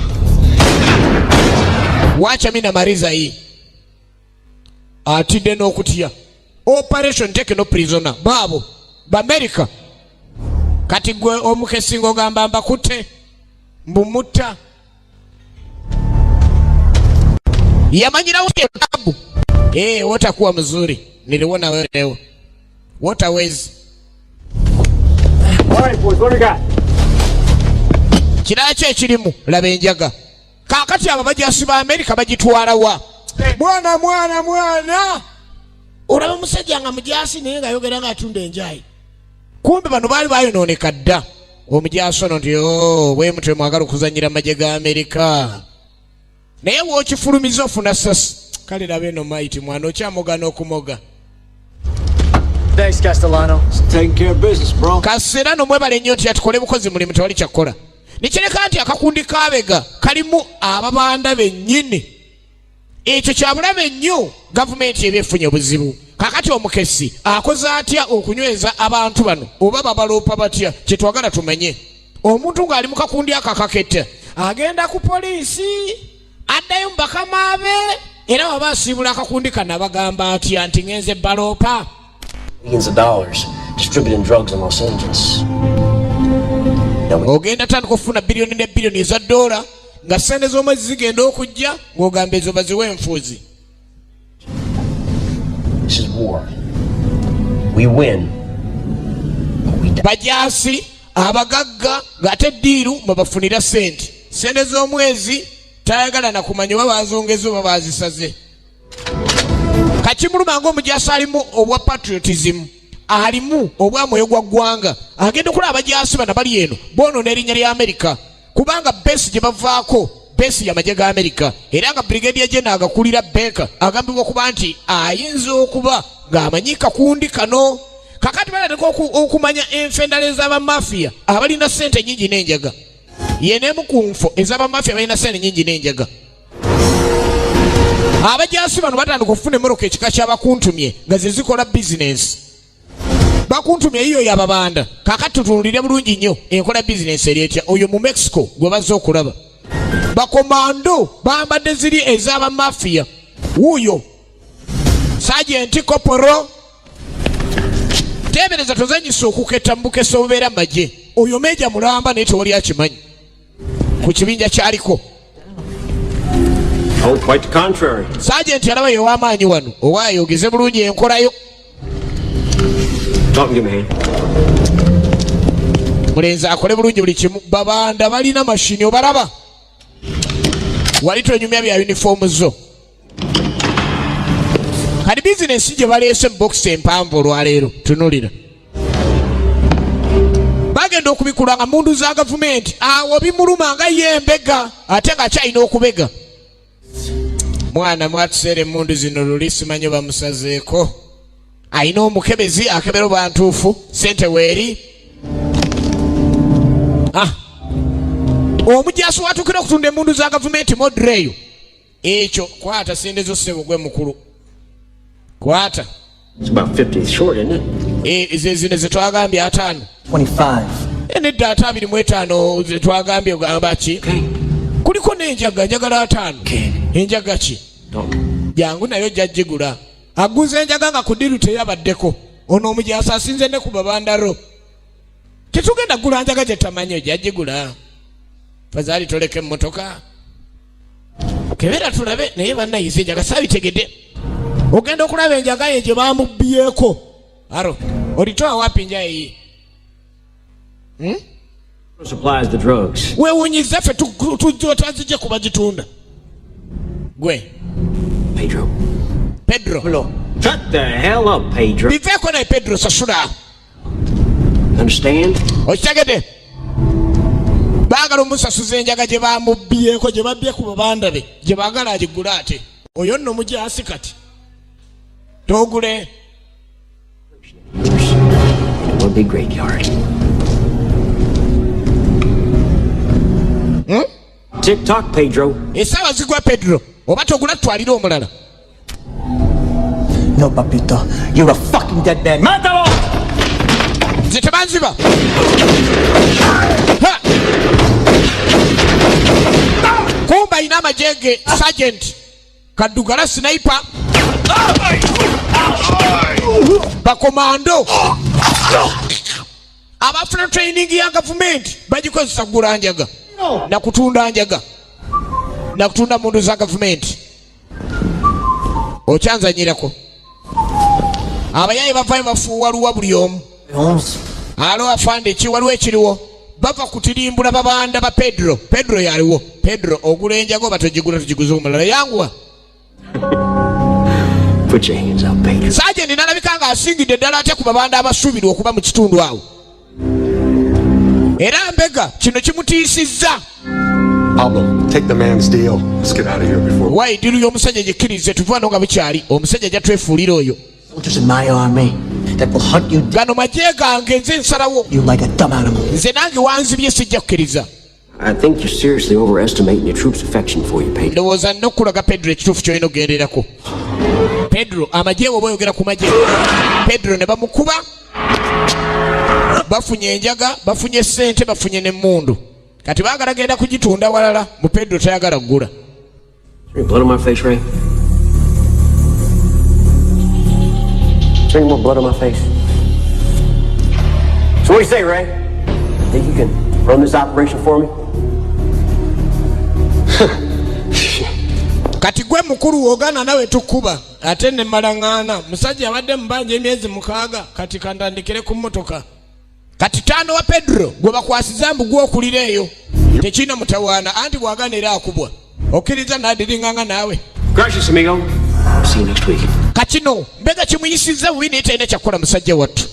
wacha mina marizayi atidde n'okutya operation take no prisoner baabo b'Amerika kati gwe omukesinga ogamba mbakutte mbumutta yamanyirawo etabu wotakuwa mzuri niliona wewe what a ways. All right, boys, what do we got? Kirala kye ekirimu laba enjaga kaakati abo bajasi ba Amerika bagitwala wa mwana olaba musajja nga mujasi naye nga ayogera nga atunda enjayi kumbe bano baali bayonooneka dda omujasi ono nti bwe mutwe mwagala okuzanyira amagye ga Amerika naye wookifulumiza ofuna sasi kale laba eno maiti mwana okyamogana okumoga. Thanks, Castellano. It's taking care of business, bro. Castellano mwebale nnyo nti atukole bukozi mulimu tewali kyakkola nikireka nti akakundi kabega kalimu ababanda bennyini ekyo kyabulabe nnyo gavumenti ebyefunye obuzibu kakati omukesi akoze atya okunyweza abantu bano oba babaloopa batya kyetwagala tumenye omuntu ng'ali mu kakundi akakaketta agenda ku poliisi addayo mu bakamaabe era waba asiibula akakundi kano abagamba atya nti ngenze baloopa Millions of dollars distributing drugs in Los Angeles. ogenda tandika okufuna biliyoni ne biliyoni eza dola nga sente z'omwezi zigenda okujja ng'ogamba ezo baziwe enfuuzi. This is war. We win. But we die. Bajasi abagagga ng'ate ddiiru mwe bafunira sente z'omwezi tayagala na kumanya oba bazongeza oba bazisaze kakimuluma ng'omujasi alimu obwa patriotism alimu obwa mwoyo gwa ggwanga agenda okulaba abajasi bano bali eno bono n'erinnya lya Amerika kubanga besi gye bavaako besi y'amagye ga Amerika era nga brigadier general agakulira Baker agambibwa okuba nti ayinza okuba ng'amanyi kakundi kano kakati balateka okumanya enfendala ez'abamafia abalina sente nyingi n'enjaga yenemu ku nfo ez'abamafia balina sente nyingi n'enjaga abajasi bano batandika okufuna emmoroka ekika ky'abakuntumye nga ze zikola bizinensi bakuntumye eyiyo yababanda kakati tutunulire bulungi nnyo enkola bizinensi eri etya oyo mu Mexico gwe bazze okulaba bakomando bambadde ziri ez'abamafia wuuyo sajenti koporo teebereza tozanyisa okuketta mu bukesa obubeera magye oyo meja mulamba naye tewali akimanyi ku kibinja kyaliko. Oh, quite the contrary. Sergeant alaba yew'amaanyi wano owaayo ogeze bulungi enkolayo. Don't give me. Mulenzi akole bulungi buli kimu babanda balina mashini obalaba wali tonyumya bya uniform zo kati bizinesi gye baleese mu box empanvu olwaleero tunulira bagenda okubikula nga mundu za gavumenti awo bimuluma nga yembega ate nga kyalina okubega mwana mwatuseera emmundu zino luli simanyi bamusazeeko. Ayina omukebezi akebera bantuufu sente weeri. Omujaasi watukira okutunda emmundu za gavumenti modreyo. Ekyo kwata sendezo ssebo gwe mukulu. Kwata. It's about 50 short, isn't it? Zino zetwagambye 5. 25. Nedda 25 zetwagambye ogamba ki? Kuliko n'enjaga njagala 5. Enjaga ki? Jangu nayo jajjigula. Aguza enjaga nga ku diru teyabaddeko. Ono omujaasi asinze ne ku babandaro. Tetugenda gula njaga gye tamanyi jajjigula. Fazali toleke emmotoka. Kebera tulabe naye bannayize enjaga saabitegedde. Ogenda okulaba enjaga ye gye bamubbyeko. Aro, olitoa wapi njaga eyi? Supplies the drugs. Weewuunyiza ffe tuzije kuba gitunda. Gwe. Pedro. Shut the hell up, Pedro. Biveeko naye Pedro sasula. Understand? Okitegedde? Baagala omusasuza enjaga gye bamubbyeko gye babbye ku babanda be gye baagala agigula ate. Oyo nno mujaasi kati. Togule. One big graveyard. Tick tock, Pedro. Esaawa zigwa Pedro. Oba togula twalira omulala. No, papito. You're a fucking dead man. Mátalo! Zitebanziba. Kumba ina amajege Sergeant Kadugala sniper. Bakomando. Abafuna training ya government bagikozesa kugula njaga na kutunda njaga na kutunda mundu za government. Okyanzanyirako. Abayayi bavayo bafuwaluwa buli omu. Alo afande ki waliwo ekiriwo. Bava kutirimbula babanda ba Pedro. Pedro yaliwo. Pedro ogula enjago batogigula tugiguza omulala yanguwa. Put your hands up, Pedro. Sergeant nalabika nga asingidde ddala ate ku babanda abasuubirwa okuba mu kitundu awo. Era mbega kino kimutiisizza. Pablo, take the man's deal. Let's get out of here before. Why diru y'omusajja gyekirize tuva wano nga bukyali omusajja jatwefuulira oyo. Soldiers in my army that will hunt you down. Gano magye gange nze nsalawo. You like a dumb animal. Nze nange wanzibye sijja kukkiriza. I think you're seriously overestimating your troops' affection for you, Pedro. Ndowooza nnyo okulaga Pedro ekituufu ky'olina okugenderako. Pedro amagye oba oyogera ku magye. Pedro ne bamukuba. Bafunye enjaga, bafunye ssente, bafunye n'emmundu. Kati baagala genda kugitunda walala mu Pedro tayagala kugula. Blood on my face, Ray. Bring more blood on my face. So what do you say, Ray? Think you can run this operation for me? Kati gwe mukulu wogana nawe tukuba ate ne malangana musajja abadde mbanje emyezi 6 kati kandandikire ku mmotoka. Kati 5 wa Pedro gwe bakwasiza mbu gwe okulira eyo tekina mutawaana anti bwagana era akubwa okkiriza nadiringanga naawe. Gracias, amigo. See you next week. Kachino mbega kimuyisizza bubi naye talina kyakukola musajja wattu.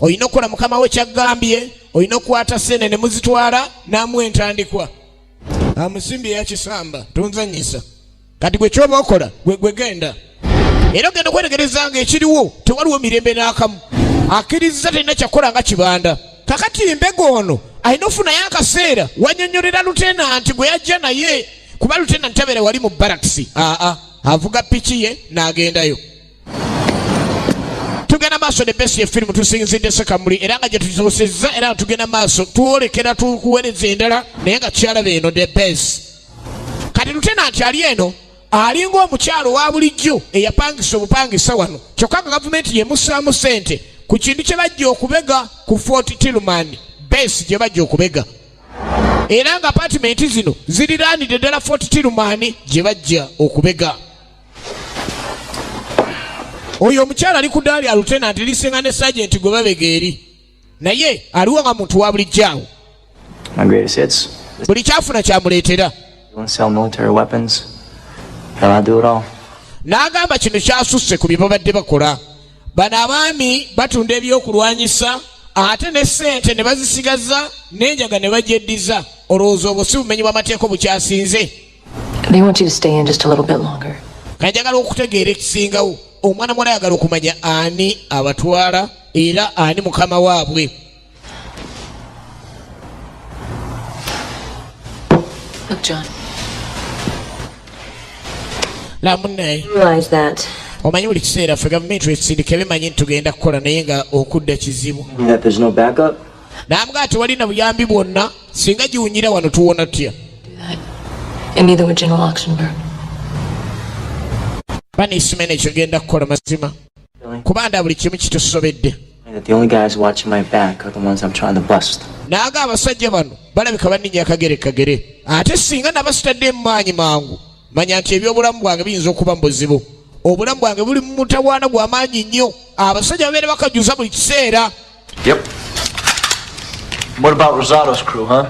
Olina okukola mukama we kyaggambye, olina okukwata ssene ne muzitwala n'amuwa entandikwa. Amusimbye yakisamba tonzanyisa. Kati gwe kyoba okola gwe genda. Era ogenda okwetegereza nga ekiriwo tewaliwo mirembe n'akamu. Akkiriza talina kyakukola nga kibanda. Kakati mbega ono alina ofunayo akaseera wannyonnyolera lutenanti gwe yajja naye kuba lutenanti abeera wali mu barakisi. Avuga piki ye n'agendayo. Tugenda maaso ne besi efirimu tusinzidde Sekamuli era nga gye tusoosezza era tugenda maaso tuwolekera tukuweereza endala naye nga kyalaba eno the best. Kati lutenanti ali eno alinga omukyalo wa bulijjo eyapangisa obupangisa wano kyokka nga gavumenti yemusaamu ssente ku kintu kye bajja okubega ku Fort Tillman base gye bajja okubega. Era nga apartment zino ziriraanidde ddala Fort Tillman gye bajja okubega. Oyo omukyala ali ku ddaali alutenanti lisinga ne Sergeant gwe babega eri. Naye aliwo nga muntu wa bulijjaawo. My greatest hits. Buli kyafuna kyamuleetera. You want to sell military weapons? Hell, I do it all. N'agamba kino kyasusse ku bye babadde bakola. Bano abaami batunda ebyokulwanyisa ate ne ssente ne bazisigaza n'enjaga ne bagyeddiza. Olowooza obwo si bumenyi bw'amateeka obukyasinze. They want you to stay in just a little bit longer. kanjagala okutegeera ekisingawo omwana muwala ayagala okumanya ani abatwala era ani mukama waabwe. Look, John. Realize that. Omanyi buli kiseera ffe gavumenti wesindika bimanyi nti tugenda kukola naye nga okudda kizibu. There's no backup? Nambwa ati walina buyambi bwonna singa giwunyira wano tuwona tutya. And neither would General Oxenberg. Banisime nekyo genda kukola mazima. Kubanda buli kimu kitusobedde. The only guys watching my back are the ones I'm trying to bust. Naga abasajja bano balabika banninya akagere. Ate singa nabasitadde maanyi mangu manya nti ebyobulamu bwange biyinza okuba mu buzibu. Obulamu bwange buli mu mutawaana gw'amaanyi nnyo. Abasajja babeere bakajuza buli kiseera. Yep. What about Rosato's crew, huh?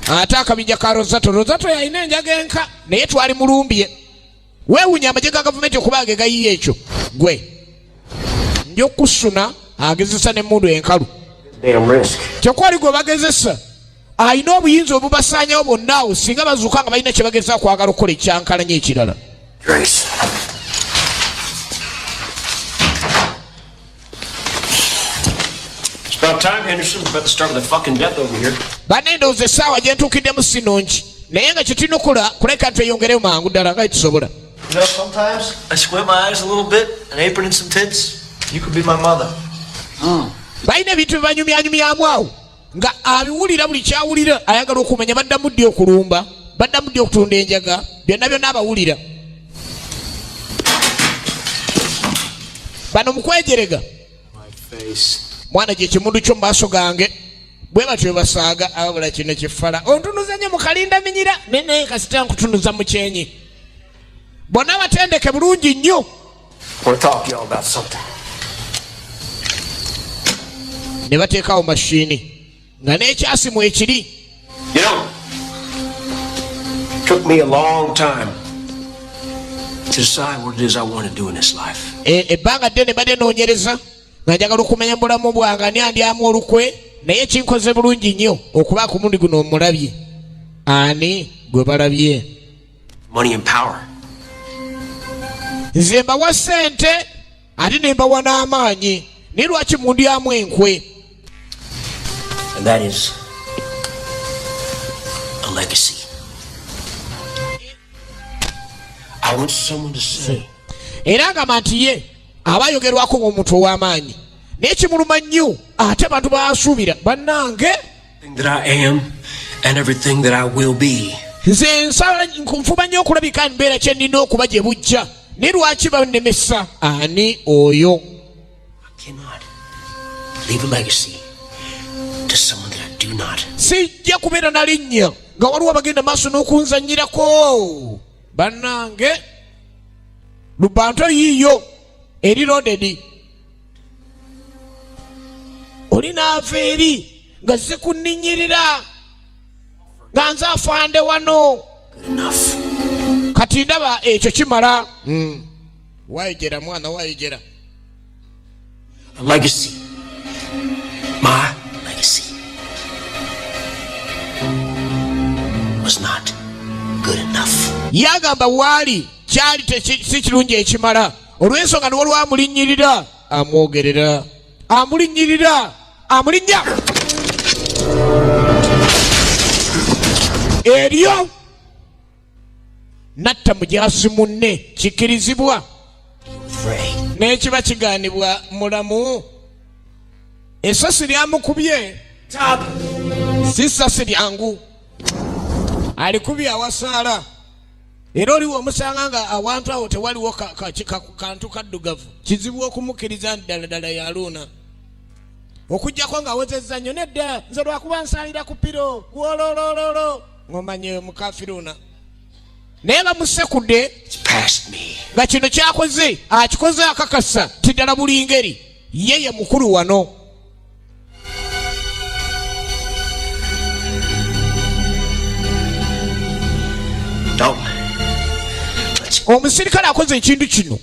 Ate akabinja ka Rosato yalina enjaga enka naye twali mulumbye. Weewunya amagye ga gavumenti okubaaga gayiye ekyo. Gwe njokusuna agezesa n'emmundu enkalu. Kyokwali gwe bagezesa alina obuyinza obubasaanyawo bonna awo singa bazuuka nga balina kye bageza kwagala okukola ekyankalanya ekirala. About time, Henderson. We're about to start with a fucking death over here. Banendooza essaawa gye ntuukiddemu si nnungi naye nga kye tulina okukola kuleka tweyongereyo mangu ddala nga tusobola. You know, sometimes I squint my eyes a little bit, an apron and some tits. You could be my mother. Balina ebintu bibanyumyanyumyamu awo nga abiwulira buli kyawulira ayagala okumanya baddamu ddi okulumba baddamu ddi okutunda enjaga byonna byonna abawulira. Bano mukwejerega mwana gye kimundu kyo mu maaso gange bwe batyo basaaga ababula kino kifala ontunuza nnyo mu kalinda minyira naye kasita nkutunuza mu kyenyi bonna batendeke bulungi nnyo. Ne bateekawo mashini nga n'ekyasimu ekiri. You know, it took me a long time to decide what it is I want to do in this life. Ebbanga ddene badde noonyereza nga njagala okumanya bulamu bwange ani andyamu olukwe naye kinkoze bulungi nnyo okuba ku mundi guno omulabye. Ani gwe balabye? Money and power. Nze mbawa ssente ate ne mbawa n'amaanyi naye lwaki mundyamu enkwe? And that is a legacy. I want someone to say. Era agamba nti ye abayogerwako ng'omuntu ow'amaanyi naye kimuluma nnyo ate abantu baasuubira bannange. That I am and everything that I will be. Nze nfuba nnyo okulabika mbeera kye nnina okuba gye bujja naye lwaki bannemesa? Ani oyo? I cannot leave a legacy to someone that I do not. Sijja kubeera na linnya nga waliwo abagenda maaso n'okunzannyirako. Bannange lubanto yiiyo eri loaded. Oli naava eri nga zze kunninnyirira nga nze afande wano. Kati ndaba ekyo kimala. Wayogera mwana wayogera. A legacy. My legacy was not good enough. Yagamba waali kyali si kirungi ekimala olw'ensonga niwo lwamulinnyirira amwogerera amulinnyirira amulinnya eryo natta mujaasi munne kikkirizibwa n'ekiba kigaanibwa mulamu. Essasi lyamukubye si ssasi lyangu alikubye awasaala era oliwo omusanga nga awantu awo tewaliwo kantu kaddugavu kizibu okumukkiriza nti ddala yaluuna okujjako ng'awezezza nnyo nedda nze lwakuba nsaalira ku piro gwololololo ng'omanye mukafiruuna naye bamusekudde nga kino kyakoze akikoze akakasa ti ddala buli ngeri ye mukulu wano. Omusirikale akoze ekintu kino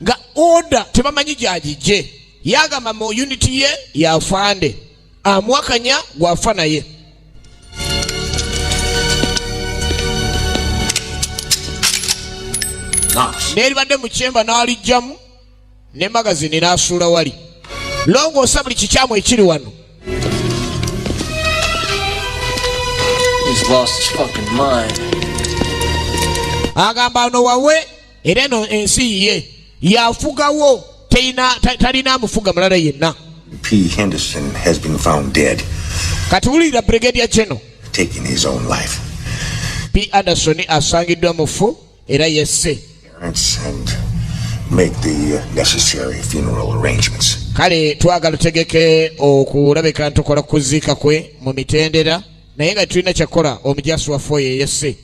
nga oda tebamanyi gyagijje yagamba mu unity ye yafande amwakanya gwafa naye. n'eribadde mu kyemba n'alijjamu ne magazini n'asuula wali longoosa buli kikyamu ekiri wano. Agamba ono wawe era eno ensi ye yafugawo talina amufuga mulala yenna. P. Henderson has been found dead. Kati wulira Brigadier General taking his own life. P. Anderson asangiddwa mufu era yesse. And make the necessary funeral arrangements. Kale twagala tegeke okulabeka ntukola kuziika kwe mu mitendera naye nga tulina kyakola omujaasi waffe oyo yesse.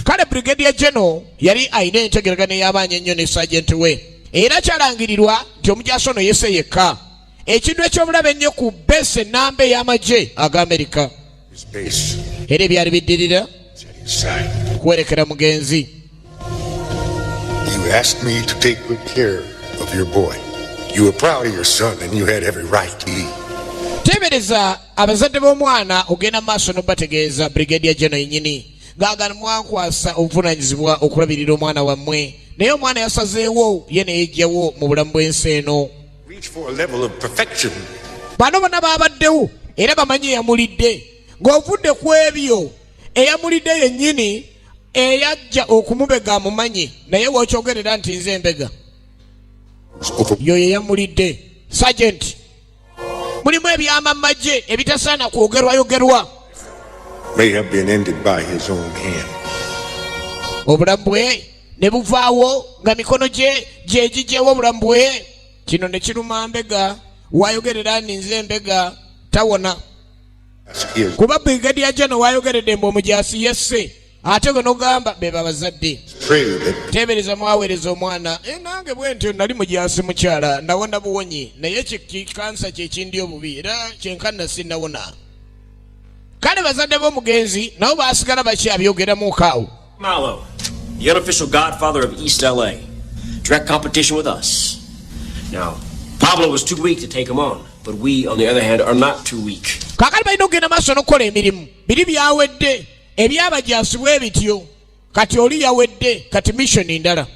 Kale Brigadier General yali ayina entegeragano ey'amaanyi ennyo ne Sergeant we era kyalangirirwa nti omujaasi ono yesse yekka. Ekintu eky'obulabe ennyo ku base ennamba ey'amagye ag'Amerika era ebyali biddirira kuwerekera mugenzi. You asked me to take good care of your boy. You were proud of your son and you had every right to be. Tebereza abazadde b'omwana ogenda maaso n'obategeeza Brigadier General yennyini ng'agana mwankwasa obuvunaanyizibwa okulabirira omwana wammwe naye omwana yasazeewo ye ne yejjawo mu bulamu bw'ensi eno. Bano bonna baabaddewo era bamanyi eyamulidde ng'ovudde ku ebyo eyamulidde yennyini eyajja okumubega amumanyi naye w'okyogerera nti nze embega yo yeyamulidde. Sergeant mulimu ebyama mu magye ebitasaana kwogerwayogerwa. Obulamu bwe ne buvaawo nga mikono gye gyegigyewo obulamu bwe kino ne kiruma mbega wayogerera nti nze embega tawona. Kuba Brigadier General wayogeredde mbu omujaasi yesse ate gwe nogamba beba bazadde. Tebereza mwaweereza omwana nange bwe ntyo nali mujaasi mukyala ndawona buwonyi naye kikansa kyekindi obubi era kyenkana sinnawona. Kale bazadde b'omugenzi nabo baasigala bakyabyogeramuko awo. Marlowe, the unofficial godfather of East LA. Direct competition with us. Now, Pablo was too weak to take him on, but we, on the other hand, are not too weak. Kakali balina okugenda maaso n'okukola emirimu biri byawedde ebyabajaasi bwe bityo kati oli yawedde kati mission ndala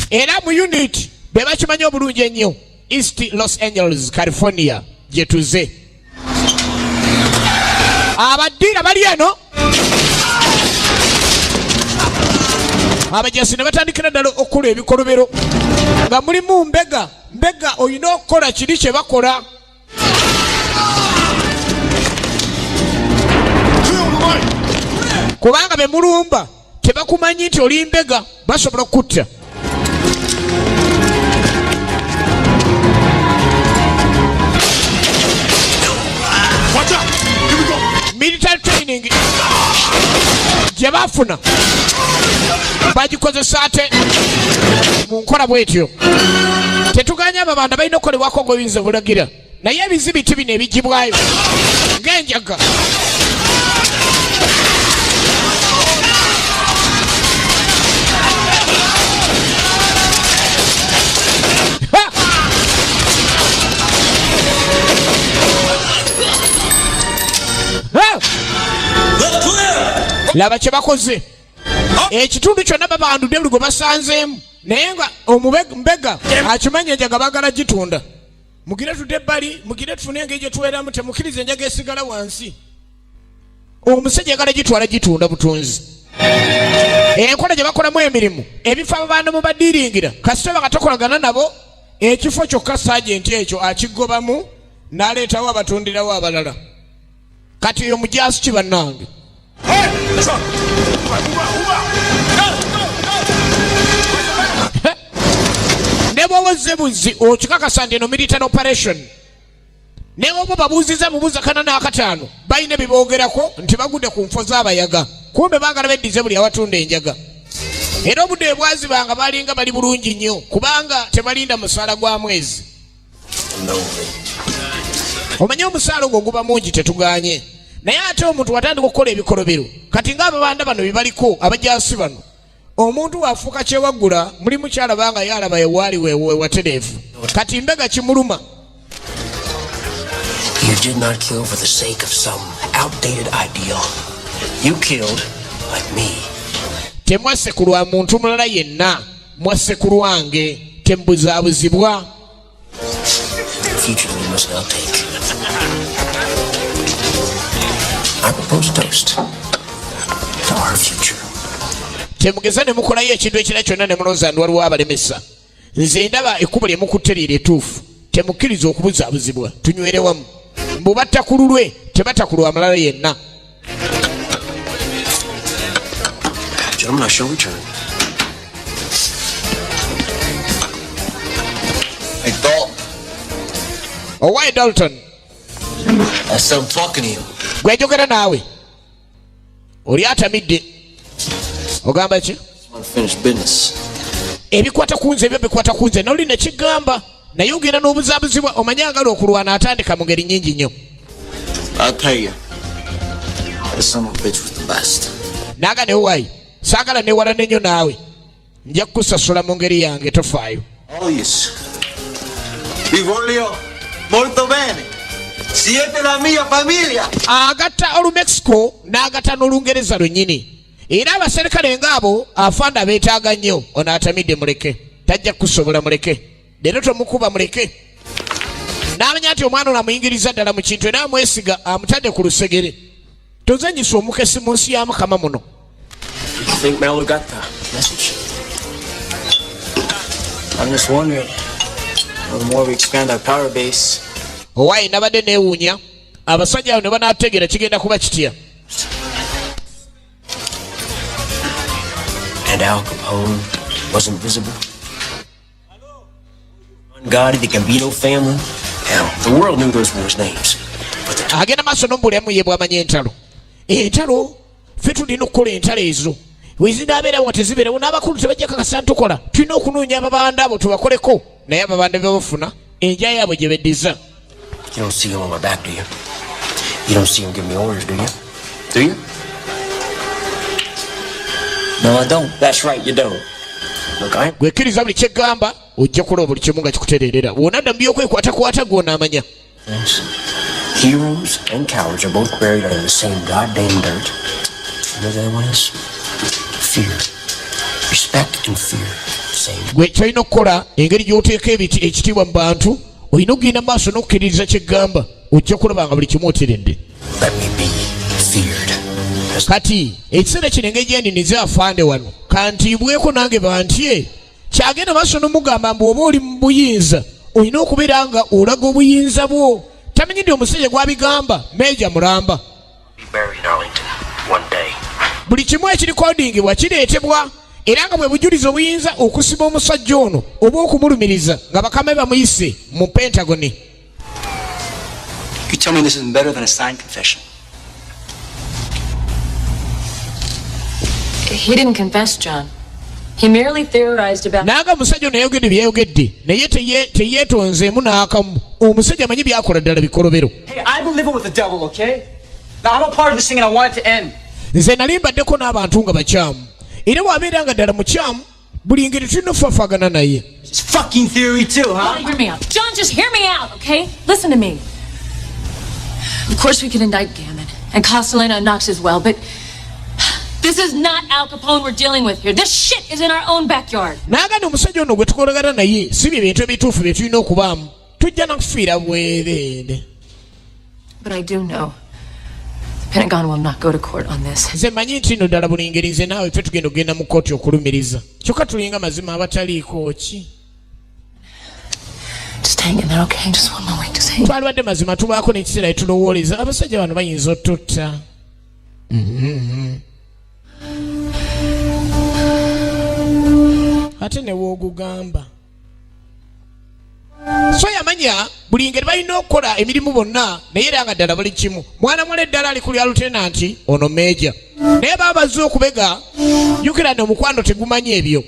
era mu unit be bakimanyi obulungi ennyo East Los Angeles California gye tuze. Abaddiira bali eno abajaasi ne batandikira ddala okukola ebikolobero nga mulimu mbega olina okukola kiri kye bakola. Kubanga be mulumba tebakumanyi nti oli mbega basobola okutta. Military training gye bafuna bagikozesa ate mu nkola bwetyo. Tetuganya ababanda balina okukolebwako ng'obuyinza bulagira naye ebizibiti bino ebigibwayo ng'enjaga laba kye bakoze ekitundu kyonna babandudde buli gwe basanzeemu naye nga omubega akimanya enjaga baagala gitunda. Mugire tudde ebbali mugire tufune engeri gye tuweramu temukkiriza enjaga esigala wansi. Omusajja yagala gitwala gitunda butunzi. Enkola gye bakolamu emirimu ebifo ababantu mu badiiringira kasita bakatokolagana nabo ekifo kyokka sajenti ekyo akigobamu n'aleetawo abatundirawo abalala. Kati oyo mujaasi ki bannange? Ne bw'owezze buzzi okikakasa nti eno military operation ne bw'oba babuuziza bubuuza 4 na 5 balina biboogerako nti bagudde ku nfo z'abayaga kumbe baagala beddize buli awatunda enjaga. Era obudde bwazibanga balinga bali bulungi nnyo kubanga tebalinda musaala gwa mwezi. Omanye omusaala ogwo guba mungi tetuganye naye ate omuntu watandika okukola ebikolobero kati ng'ababanda bano bebaliko abajaasi bano omuntu wafuuka kyewaggula muli mukyalabanga yalaba ewaali wewatereevu kati mbega kimuluma. You did not kill for the sake of some outdated ideal. You killed like me. temwasse ku lwa muntu mulala yenna, mwasse ku lwange, tembuzaabuzibwa. Future we must now take. I propose a toast to our future. Temugeza ne mukolayo ekintu ekirala kyonna ne mulowooza nti waliwo abalemesa. Nze ndaba ekkubo lye mukutte lye lyetuufu. Temukkiriza okubuzaabuzibwa. Tunywere wamu. Mbu batta ku lulwe, tebatta ku lwa mulala yenna. Gentlemen, I shall return. Hey, Dalton. Oh, why Dalton? I said I'm talking to you. Gwe njogera naawe. Oli atamidde. Ogamba ki? Unfinished business. Ebikwata kunze ebyo bikwata kunze noli ne kigamba. Naye ogenda n'obuzaabuzibwa omanye agala okulwana atandika mu ngeri nnyingi nnyo. I'll tell you. This son of a bitch was the best. Naaga ne wayi. Saagala newala nnyo naawe. Nja kukusasula mu ngeri yange tofaayo. Oh, yes. Vivolio. Molto bene. Siete la mia famiglia. Agatta Olumexico n'agatta n'Olungereza lwennyini. Era abaserikale ng'abo afanda beetaaga nnyo. Ono atamidde muleke. Tajja kusobola muleke. Leero tomukuba muleke. N'amanya nti omwana ono amuyingiriza ddala mu kintu era amwesiga amutadde ku lusegere. Tozanyisa omukesi mu nsi ya Mukama muno. I think Mallow got the message. I'm just wondering, the more we expand our power base. Owaayi nabadde neewuunya abasajja abo ne banaategeera kigenda kuba kitya. And Al Capone wasn't visible. Gotti, the Gambino family. Hell, the world knew those were his names. Agenda maaso n'ombulamu ye bw'amanya entalo. Entalo, ffe tulina okukola entalo ezo. Wezinaabeerawo nga tezibeerawo n'abakulu tebajja kakasa ntukola. Tulina okunoonya ababanda abo tubakoleko. Naye ababanda be bafuna enja yaabwe gye beddiza. You don't see him on my back, do you? You don't see him give me orders, do you? Do you? No, I don't. That's right, you don't. Look, Gwekkiriza buli kyeggamba ojja kuloba buli kimu nga kikutereerera. W'onadda mu by'okwekwatakwata gw'onaamanya. Heroes and cowards are both buried under the same goddamn dirt. You know what that one is? Fear. Respect and fear. Same. Gwe kyolina okukola engeri gy'oteeka ekitiibwa mu bantu olina okugenda maaso n'okukkiririza kyeggamba ojja kulaba nga buli kimu oteredde. Let me be feared. Kati ekiseera kino engeri gyendinize afande wano kantiibweko nange bantye kyagenda maaso n'omugamba mbu oba oli mu buyinza olina okubeera nga olaga obuyinza bwo. Tamenyi ndi omusajja gw'abigamba Meja Mulamba. Buli kimu ekirikodingibwa kireetebwa era nga bwe bujuliza obuyinza okusiba omusajja ono oba okumulumiriza nga bakame bamuyise mu Pentagoni. You tell me this isn't better than a signed confession. He didn't confess, John. He merely theorized about... Naga musajja ono yayogedde byayogedde naye teyeetonzeemu n'akamu. Omusajja amanyi byakola ddala bikolobero. Hey, I've been living with the devil, okay? Now I'm a part of this thing and I want it to end. Nze nali mbaddeko n'abantu nga bakyamu era bw'abeera nga ddala mukyamu buli ngeri tulina okufaafagana naye. It's fucking theory too, huh? John, hear me out. John, just hear me out, okay? Listen to me. Of course we can indict Gammon and Castellano and Knox as well, but this is not Al Capone we're dealing with here. This shit is in our own backyard. Naagana omusajja ono gwe tukolagana naye si bye bintu ebituufu bye tulina okubaamu. Tujja nakufiira bwereere. But I do know the Pentagon will not go to court on this. Nze manyi nti no ddala buli ngeri nze naawe ffe tugenda okugenda mu kkooti okulumiriza. Kyokka tulinga mazima abataliiko ki. Just hang in there, okay? Just one more week, just hang. Twalibadde mazima tubaako n'ekiseera etulowooleza abasajja bano bayinza otutta. Ate ne woogugamba. So yamanya buli ngeri balina okukola emirimu bonna naye era nga ddala buli kimu. Mwana mwala eddala ali ku lya lutenanti ono Meja. Naye baba bazze okubega jjukira ne omukwano tegumanyi ebyo.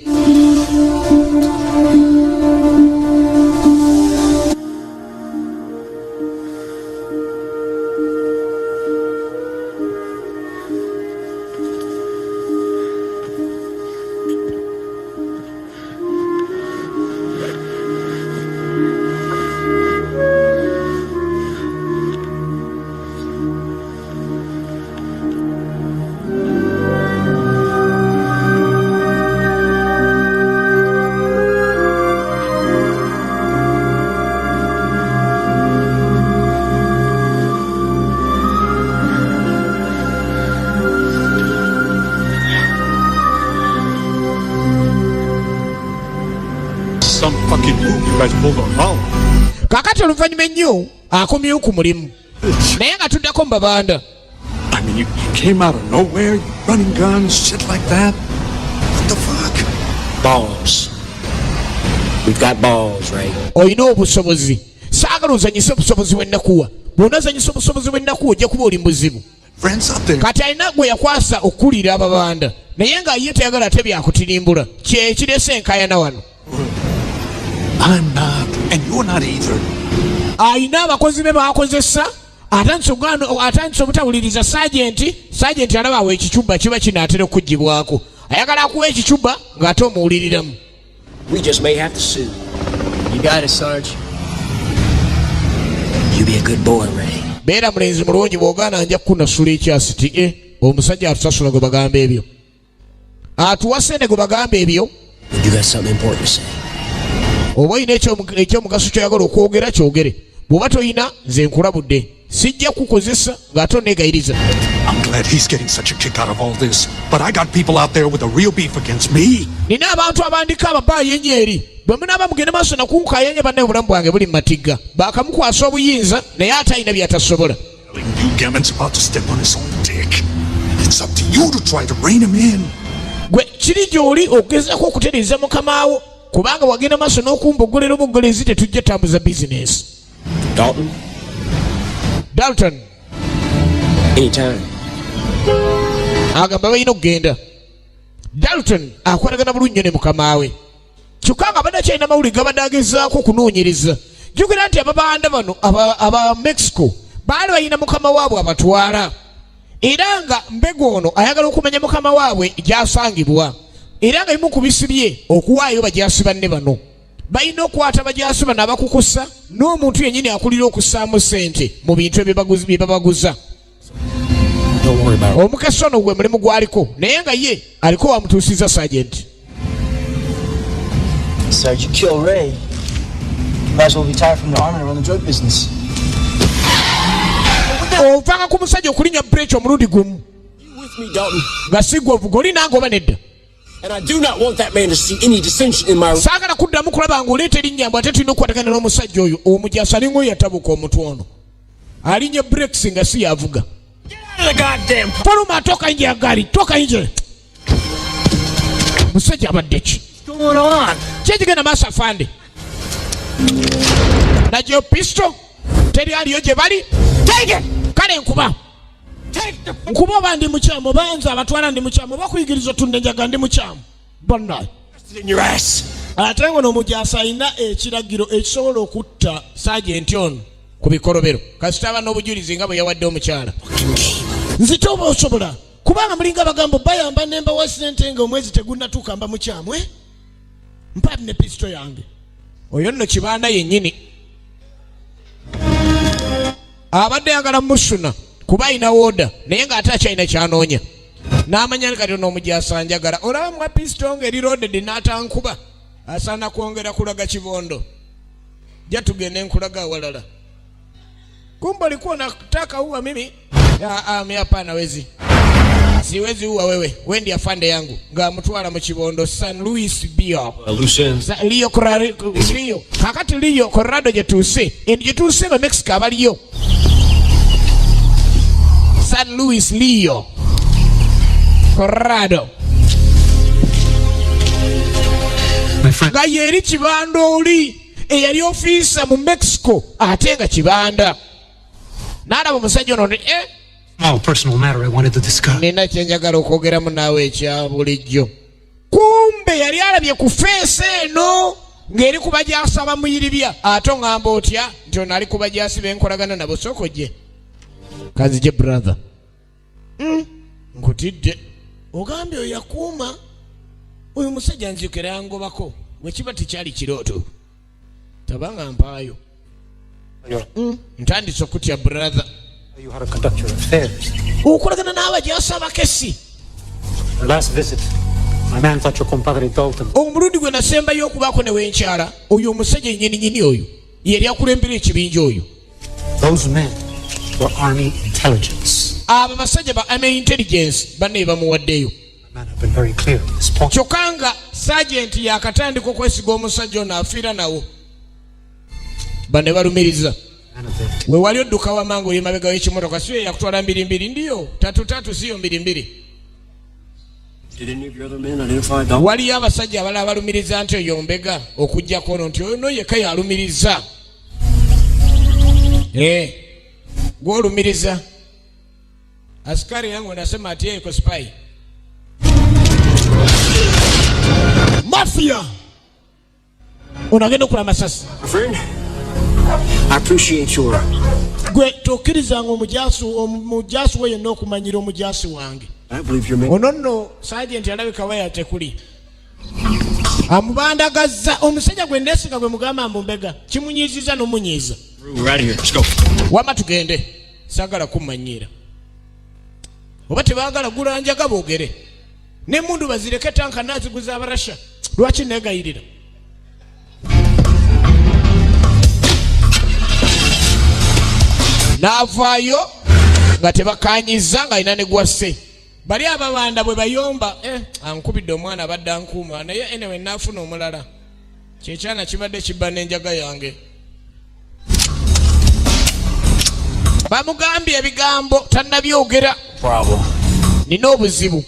guys pulled our mouth. Kakati oluvannyuma ennyo akomyewo ku mulimu naye nga tuddako mu babanda. I mean, you came out of nowhere, running guns, shit like that. What the fuck? Balls. We've got balls, right? Oyina obusobozi. Saagala ozanyise obusobozi bwe nnakuwa. Bw'onazanyisa obusobozi bwe nnakuwa ojja kuba oli muzibu. Kati alina gwe yakwasa okukulira ababanda naye nga ye teyagala ate byakutirimbula kye kirese enkayana wano. I'm not, and you're not either. Ayina abakozi be baakozesa atandise obutawuliriza sajenti alaba awo ekicuba kiba kinaatera okuggibwako ayagala akuwa ekicuba ng'ate omuwuliriramu. We just may have to sue. You got it, Sarge. You be a good boy, Ray. Beera mulenzi mulungi bw'ogaana nja kukunasula ekyasi ti omusajja atusasula gwe bagamba ebyo atuwa sente gwe bagamba ebyo. You got something important to say. Oba oyina ekyomugaso kyoyagala okwogera kyogere bw'oba toyina nze nkulabudde sijja kukozesa ng'ate onneegayiriza. I'm glad he's getting such a kick out of all this, but I got people out there with a real beef against me. Nina abantu abandika ababaayenye eri bwe munaaba mugende maaso nakunkayenye banne obulamu bwange buli matigga baakamukwasa obuyinza naye ate alina byatasobola. You Gammon's about to step on his own dick. It's up to you to try to rein him in. Gwe kiri gy'oli okugezaako okutereeza mukamaawo kubanga wagenda maaso n'okumbogolera omugolezi tetujja tambuza bizinesi. Dalton. Anytime. Agamba balina okugenda. Dalton akwatagana bulungi ne mukamaawe kyokka nga badde akyalina mawulire gabadde agezaako okunoonyereza. Jjukira nti ababanda bano aba Mexico baali balina mukama waabwe abatwala era nga mbego ono ayagala okumanya mukama waabwe gy'asangibwa era nga bimu ku bisibye okuwaayo bajaasi banne bano balina okukwata bajaasi bano abakukusa n'omuntu yennyini akulira okussaamu ssente mu bintu bye babaguza. Omukese ono gwe mulimu gwaliko naye nga ye aliko wamutuusiza Sergeant. Sarge, you kill Ray. Might as well retire from the army and run the drug business. Ovanga ku musajja okulinya breach omulundi gumu. With me, Dalton. Nga sigwa ovuga oli nange oba nedda. And I do not want that man to see any dissension in my... Saagala kuddamu kulaba ng'oleeta erinnya ate tulina okukwatagana n'omusajja oyo omujaasi alinga yatabuka omutwe ono. Alinnya breaks nga si yavuga. Paluma toka nje ya gari, toka nje. Musajja abadde ki? Kyekigenda maaso afande. Najjo pisto teri aliyo gye bali. Kale nkuba. Nkuba oba ndi mukyamu banza abatwala ndi mukyamu bakuyigiriza otunda enjaga ndi mukyamu. Bonna. Ate ngono omujaasi alina ekiragiro ekisobola okutta Sergeant ono ku bikolobero kasita aba n'obujulizi nga bwe yawadde omukyala. Nzite oba osobola kubanga mulinga abagambo bayamba nemba wa ssente nga omwezi tegunnatuuka mba mukyamu mpaati ne pisito yange oyo nno kibanda yennyini abadde yagala musuna kuba ayina wooda naye ng'ate akyalina kyanoonya n'amanya kati n'omujaasi anjagala olaba mwa pisito ng'eri loaded n'atankuba asaana kwongera kulaga kibondo jja tugende nkulaga awalala kumbe ulikuwa unataka uwa mimi hapana wezi siwezi uwa wewe wendi afande yangu nga mtwala mu kibondo San Luis Bio Rio kakati Rio Colorado jetuuse ba Mexico abaliyo San Luis Rio Colorado nga yeri kibanda oli eyali ofiisa mu Mexico ate nga kibanda nalaba omusajja ono personal matter I wanted to discuss. Nina kyenjagala okwogeramu naawe ekya bulijjo. Kumbe yali alabye ku feesi eno ng'eri ku bajaasi abamuyiribya ate oŋŋamba otya nti ono ali ku bajaasi benkolagana nabo sooka ojje kazije brother nkutidde ogambye oyo yakuuma oyo musajja nzijukira yangobako bwe kiba tekyali kirooto tabanga mpaayo ntandise okutya brother. You how to conduct your affairs. Ukolagana n'abajaasi abakesi. The last visit, my man thought your compadre Dalton. Omulundi gwe nasembayo okubaako ne wenkyala oyo omusajja yennyini oyo yali akulembera ekibinja oyo. Those men were army intelligence. Abo basajja ba army intelligence banne bamuwaddeyo. Man, I've been very clear on this point. Kyokka nga Sergeant yakatandika okwesiga omusajja ono afiira nawo bane balumiriza we wali odduka wamangu oli mabega w'ekimotoka siyo yakutwala 2 ndiyo 3 siyo 2. Did any of your other men identify Dom? Waliyo abasajja abalala abalumiriza nti oyo Mbega okujjako ono nti oyo yekka yalumiriza. Gwolumiriza askari yangu anasema ati yeye iko spy. Mafia unagenda kula masasi. Friend, I appreciate your gwe tokkirizanga omujasi we yenna okumanyira omujasi wange. I believe you're making. Ono nno Sergeant alabika waya tekuli. Amubandagazza omusajja gwe ndesiga gwe mugamba Mbega kimunyiziza n'omunyiza. We're out of here. Let's go. Wama tugende. Sagala kumanyira. Oba tebaagala gulanjaga boogere. N'emmundu bazireke tanka naziguza abarasha. Lwaki negayirira? Naavaayo nga tebakanyiza nga alina ne gwasse. Bali ababanda bwe bayomba ankubidde omwana abadde ankuuma naye enewe naafuna omulala. Kyekyana kibadde kibba n'enjaga yange. Bamugambye ebigambo tannabyogera. Nina obuzibu.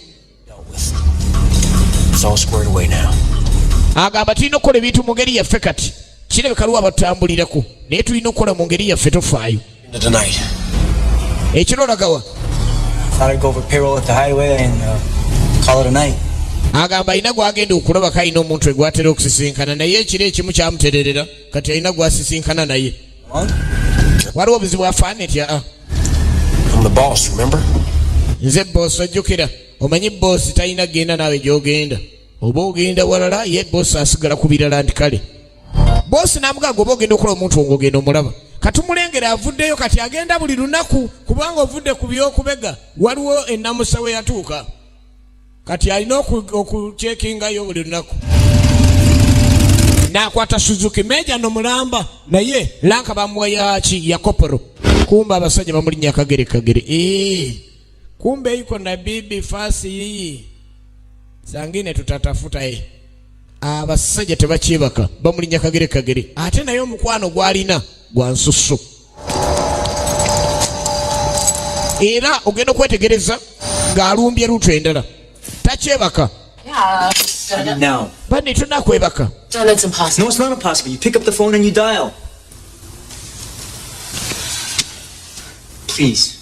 Agamba tulina okukola ebintu mu ngeri yaffe kati. Kirabika luwa batambulirako naye tulina okukola mu ngeri yaffe tofaayo. Ekiro olagawa? Agamba alina gwagenda okulabako alina omuntu egwatera okusisinkana naye ekiro ekimu kyamutererera kati alina gwasisinkana naye. Waliwo obuzibu afaana etya? Nze boss ojjukira. Omanyi boss talina genda naawe gy'ogenda. Oba ogenda walala ye boss asigala ku birala nti kale. Boss n'amugamba oba ogenda okukola omuntu ng'ogenda omulaba. Katumulengera avuddeyo kati agenda buli lunaku kubanga ovudde ku by'okubega waliwo ennamusa we yatuuka. Kati alina okucekingayo buli lunaku. N'akwata Suzuki Meja n'omulamba naye lanka bamuwa yaki ya koporo. Kumba abasajja bamulinnya kagere. Kumbe iko na bibi fasi hii. Sangine tutatafuta abasajja tebakyebaka bamulinnya kagere. Ate naye omukwano gwalina gwa nsusu. Era ogenda okwetegereza ng'alumbye lutu endala. Takyebaka. Now. Bani tunakwebaka. John, that's impossible. No, it's not impossible. You pick up the phone and you dial. Please.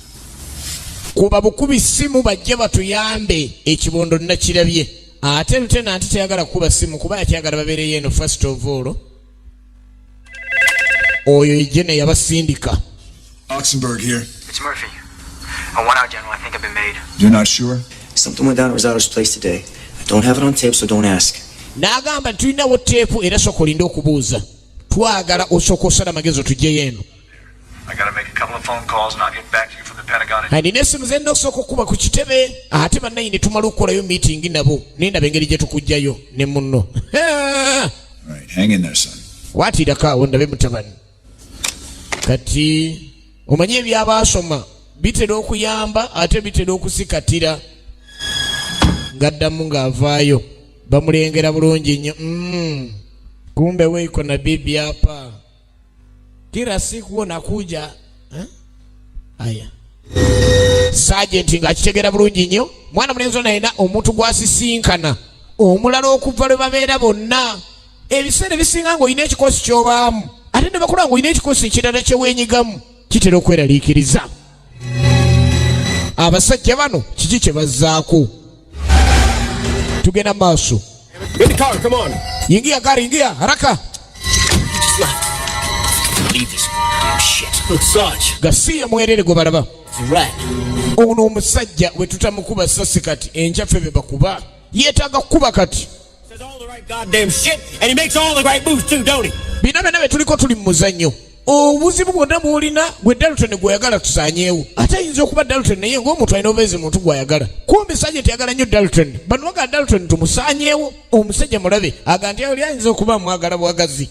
Kuba bukubi simu bajje batuyambe ekibondo nakirabye. Ate lieutenant teyagala kuba simu kuba yakyagala babeereyo eno first of all. Oyo ejene yabasindika. Oxenberg here. It's Murphy. A 1-hour general, I think I've been made. You're not sure? Something went down at Rosato's place today. I don't have it on tape, so don't ask. N'agamba tulinawo teepu era sokolinda okubuuza. Twagala osooka osala magezo tujjeyo eno. I gotta make a couple of phone calls and I'll get back to you from the Pentagon. Nina essimu ze nosooka okukuba ku kitebe ate bannayini tumala okukolayo meeting nabo nendaba engeri gye tukujjayo ne munno. Right, hang in there, son. Waatirako awo ndabe mutabani. Kati omanyi ebyabaasoma bitera okuyamba ate bitera okusikatira. Ngaddamu ng'avaayo bamulengera bulungi nnyo. Kumbe weiko na bibi hapa. Kila siku nakuja. Aya. Sergeant ng'akitegera bulungi nnyo. Mwana mulenzi ono alina omuntu gwasisinkana. Omulala okuva lwe babeera bonna. Ebiseera bisinga ng'olina ekikosi ky'obaamu. Ate ne bakola ng'olina ekikosi ekirala kye weenyigamu. Kitera okweraliikiriza. Abasajja bano kiki kye bazzaako? Tugenda maaso. Get the car, come on. Ingia gari, ingia haraka. Just left. Leave this damn shit. Look, Sarge. Gasiya mwerere gwe balaba. It's a rat. Ono omusajja we tutamukuba sasi kati enjafe be bakuba. Yeetaaga kukuba kati. Says all the right goddamn shit and he makes all the right moves too, don't he? Binabe nabe tuliko tuli mu muzannyo. Obuzibu bwonna bw'olina gwe Dalton gw'oyagala tusaanyeewo. Ate ayinza okuba Dalton naye ng'omuntu alina obubeezi muntu gw'ayagala. Kumbe Sergeant yagala nnyo Dalton. Bano bagala Dalton tumusaanyeewo. Omusajja mulabe aga nti oli ayinza okuba mwagala bwagazi.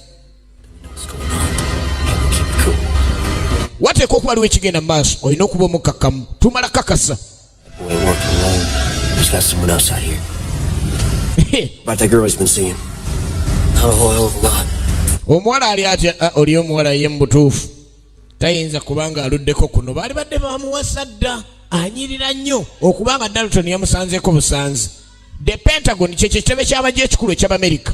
Wateeka okuba aliwo ekigenda mu maaso olina okuba omukakkamu. Tumala kakasa. Boy, working alone. He's got someone else out here. About that girl he's been seeing. Not a whole hell of a lot. omuwala ali atya oli omuwala ye mubutuufu tayinza kubanga aluddeko kuno baali badde bamuwasa dda anyirira nnyo okubanga Dalton yamusanzeeko busanzi. The Pentagon kye kitebe ky'abajja ekikulu eky'Amerika.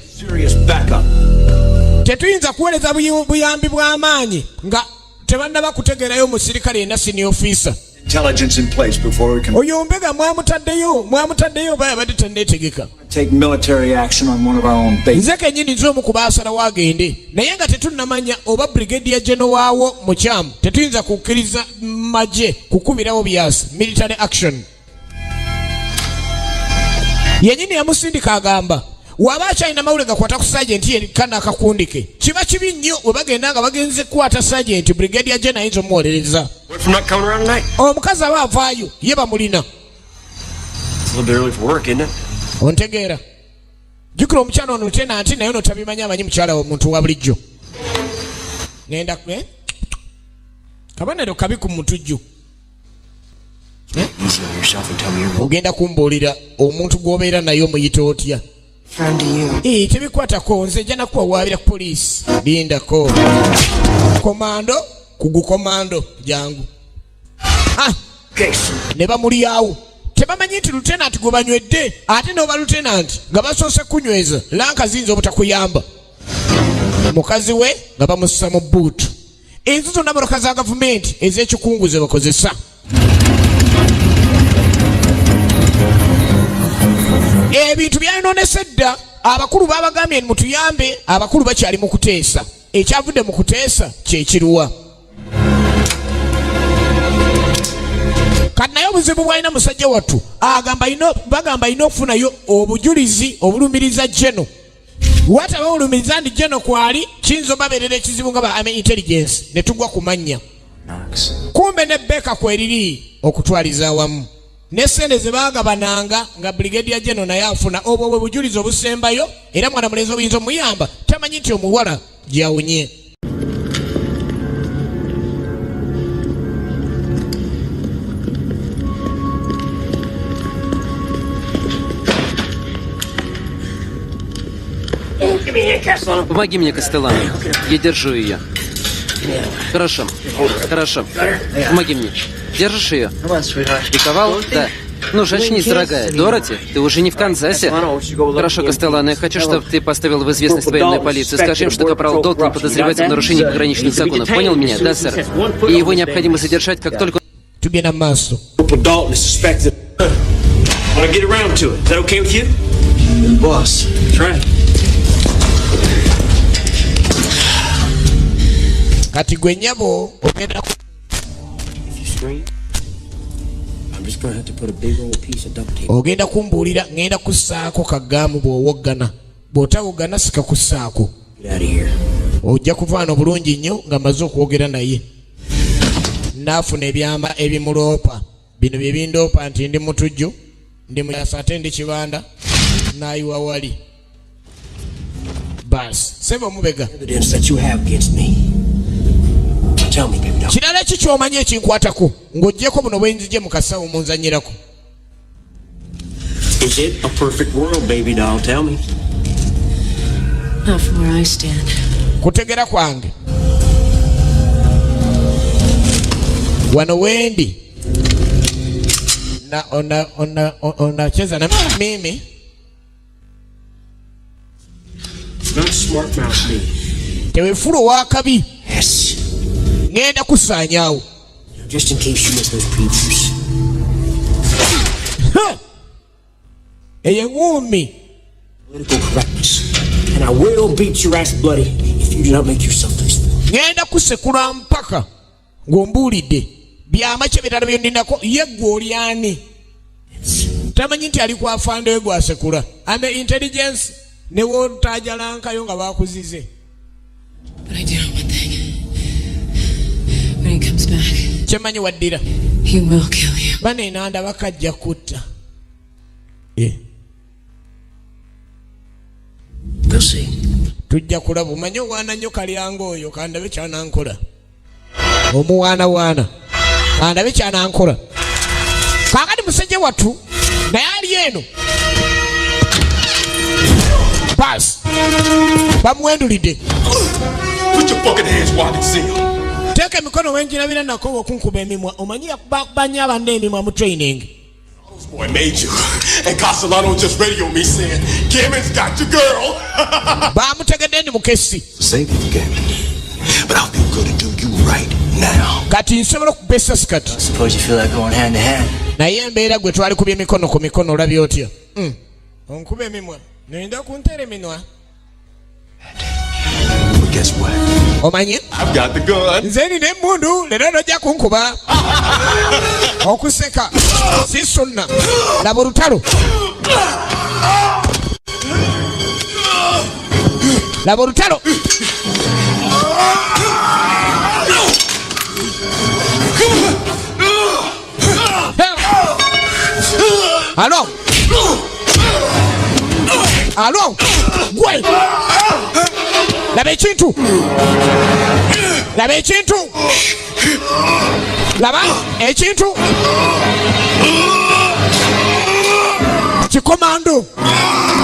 Tetuyinza kuweereza buyambi bw'amaanyi nga tebannaba kutegeerayo omusirikale yenna senior officer. Intelligence in place before we can oyo mbega mwamutaddeyo baya badde tanneetegeka. take military action on one of our own bases. Nze kennyini nze omu ku baasalawo agende naye nga tetunnamanya oba brigadier general waawo mukyamu tetuyinza kukkiriza magye kukubirawo byasi military action. Yennyini yamusindika agamba waba akyalina mawule gakwata ku sajenti yenkana akakundike kiba kibi nnyo bwe bagenda nga bagenze kukwata sajenti brigadier general ayinza omuwolereza. Omukazi aba avaayo ye bamulina. Ontegeera jukira omukyala ono lieutenant naye ono tabimanyi amanyi mukyala omuntu wa bulijjo. Ngenda kabonero kabi ku mutujju. Ogenda kumbuulira omuntu gw'obeera naye omuyita otya. Tebikwatako nze nja nakuwawaabira ku poliisi. Lindako komando kugukomando jangu. Ne bamulyawo tebamanyi nti lieutenant gwe banywedde ate n'oba lieutenant nga basoose kunyweza lanka ziyinza obutakuyamba. Mukazi we nga bamussa mu buutu. Ezo zonna mmotoka za gavumenti ez'ekikungu ze bakozesa. Ebintu byayononese dda abakulu babagambye mutuyambe abakulu bakyali mu kuteesa. Ekyavudde mu kuteesa kye kiruwa. Kati naye obuzibu bwalina musajja wattu bagamba ino okufunayo obujulizi obulumiriza jeno. Wataba olumiriza ndi jeno kwali kiyinza obabeerera ekizibu nga ba intelligence ne tugwa ku mannya. Kumbe ne Beka kweriri okutwaliza awamu. Nesente ze baagabananga nga brigadier general naye afuna obwo bwe bujulizi obusembayo era mwana mulenzi obuyinza omuyamba tamanyi nti omuwala gyawunye. Помоги мне, Костеллано. Я держу ее. Хорошо. Помоги мне. Держишь ее? Приковал? Да. Ну же, очнись, дорогая. Дороти, ты уже не в Канзасе. Хорошо, Костеллано, я хочу, чтобы ты поставил в известность военную полицию. Скажи им, что капрал Долтон подозревается в нарушении пограничных законов. Понял меня? Да, сэр. И его необходимо задержать, как только... Тебе на массу. Kati gwe nyabo ogenda ogenda kumbuulira ngenda kussaako kagaamu bw'owoggana bw'otawoggana sika kussaako ojja kuvaano bulungi nnyo nga maze okwogera naye naafuna ebyama ebimuloopa bino bye bindoopa nti ndi mutujju ndi muyasa ate ndi kibanda naayiwa wali basi seba omubega kirala ki ky'omanyi ekinkwatako ng'oggyeko buno bwenzije mu kasawo munzanyirako. Is it a perfect world, baby doll? Tell me. Not from where I stand. Kutegera kwange wano wendi na onacheza na mimi. Not smart mouth me. Tewefulu wakabi. Yes. Ngenda kusaanyaawo. Just in case you miss those previews. Eyeŋumi. Political correctness. And I will beat your ass bloody if you do not make yourself useful. Ngenda kusekula mpaka ng'ombuulidde byama kye birala bye ndinako ye ggwe oli ani? Tamanyi nti ali kwafanda we gwasekula. Ame intelligence ne wotaajalankayo nga baakuzize. But I do know one thing. When he comes back, kyemanyi waddira. He will kill you. Baneenanda bakajja kutta. We'll see. Tujja kulaba omanyi owaana nnyo kalyanga oyo kandabe kyanankola. Omuwaanawaana kandabe kyanankola. Kaakati musajja wattu naye ali eno. Basi bamwendulidde. Put your fucking hands where I can see them. Teeka emikono wenjirabira nako okunkuba emimwa. Omanyi bakubanya abanda emimwa mu training. Boy made you. And Castellano just radio me saying, Gamon's got your girl. Bamutegedde ndi mukesi. Save you, Gamon. But I'll feel good to do you right now. Kati nsobola okubessa sikati. Suppose you feel like going hand to hand. Naye embeera gwe twali kubya emikono ku mikono olabye otya? Onkuba emimwa. Nenda kuntera eminwa. Guess what? Omanyi? I've got the gun. Nze nina emmundu, leero nojja kunkuba. Okuseka. Si sunna. Laba olutalo. Laba olutalo. Alo. Alo. Gwe. Laba ekintu. Laba ekintu. Laba ekintu. Kikomando.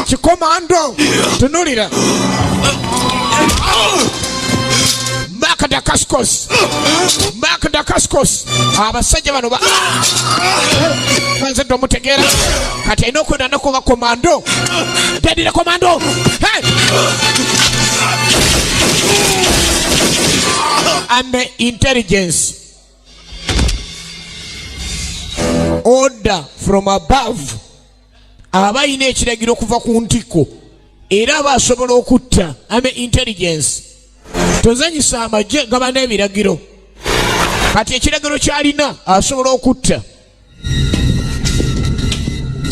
Kikomando. Tunulira. Mark Dacascos. Mark Dacascos. Abasajja bano ba. Manze domutegeera. Kati ayina okwenda nokuba komando. Dadira komando. Hey! I'm intelligence. Order from above. Abayina ekiragiro okuva ku ntiko. Era basobola okutta. I'm intelligence. Tozanyisa amagye gaba n'ebiragiro. Kati ekiragiro kyalina asobola okutta.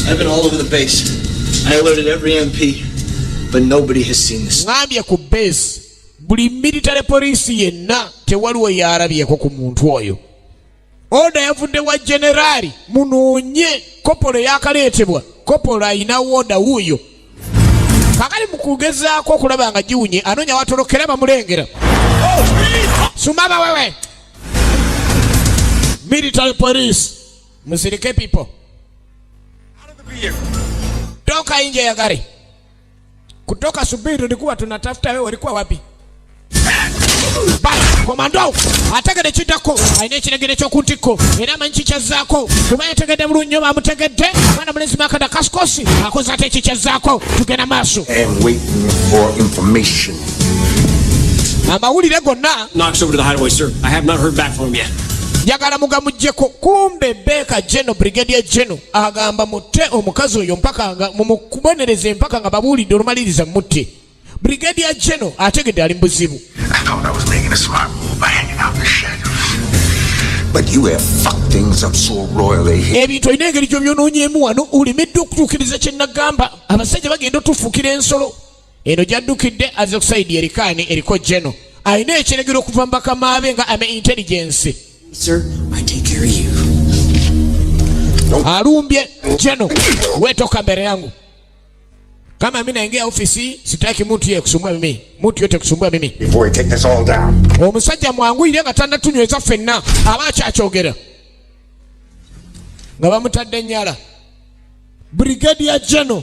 I've been all over the base. I alerted every MP, but nobody has seen this. Ngambye ku base. Buli military police yenna tewaliwo yarabyeko ku muntu oyo. Oda yavudde wa generali munoonye kopolo yakaleetebwa. Kopolo ayina woda wuuyo. Kakali mukugezaako okulaba nga giwunye anoonya watolokera bamulengera. Sumaba wewe. Military police. Musirike people. Toka nje ya gari. Kutoka subiri ulikuwa tunatafuta wewe ulikuwa wapi? Bye, komando. Ategede kitako. Aine kiragire kyo kuntiko. Era manchi kyazako. Kuba yategede bulunyo bamutegede. Mwana mulezi Mark Dacascos. Akoza ate kyazako. Tugenda maso. And waiting for information. Amawulire gonna. Knocks over to the hideaway, sir. I have not heard back from him yet. Yagala mugamujjeko kumbe Beka General Brigadier General agamba mutte omukazi oyo mpaka nga mumukubonereze mpaka nga babuulidde olumaliriza mutte. Brigadier General ategedde ali mbuzibu. I thought I was making a smart move by hanging out in the shadows. But you have fucked things up so royally here. Ebintu olina engeri gy'obyonoonyeemu wano ulimidde okutuukiriza kye nagamba. Abasajja bagenda otufuukira ensolo. Eno gy'addukidde azze okusaidia erikaani eriko General. Alina ekiragiro okuva mu bakamaabe nga ame intelligence. Sir, I take care of you. Alumbye General. Wetoka mbele yangu. Kama mimi naingia ofisi sitaki mtu yeye kusumbua mimi. Mtu yote kusumbua mimi. Before we take this all down. Omusajja mwangu ile ngatanda tunyweza fenna abacha achogera. Nga bamutadde nyala. Brigadier General.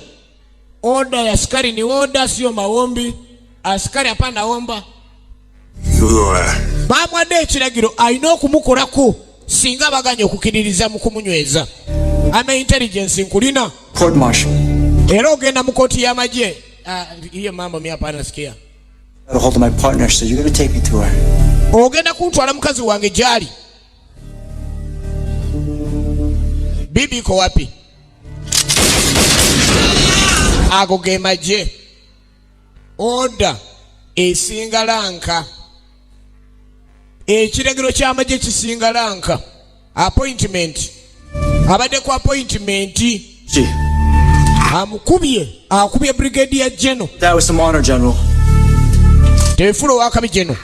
Order ya askari ni order sio maombi. Askari hapana omba. Bamwadde ekiragiro alina okumukolako singa baganya okukiririza mu kumunyweza. Ame intelligence nkulina. Court martial. Era ogenda mu kooti y'amagye. Hiyo mambo mimi hapana nasikia. Got a hold of my partner, so you're going to take me to her. Ogenda kuntwala mukazi wange gyali. Bibi ko wapi? Ago ge magye. Order esinga lanka. Ekiragiro ky'amagye kisinga lanka. Appointment. Abadde ku appointment. Gee. Akubye Brigadier General. That was some honor, General. Tefulo wakabi General.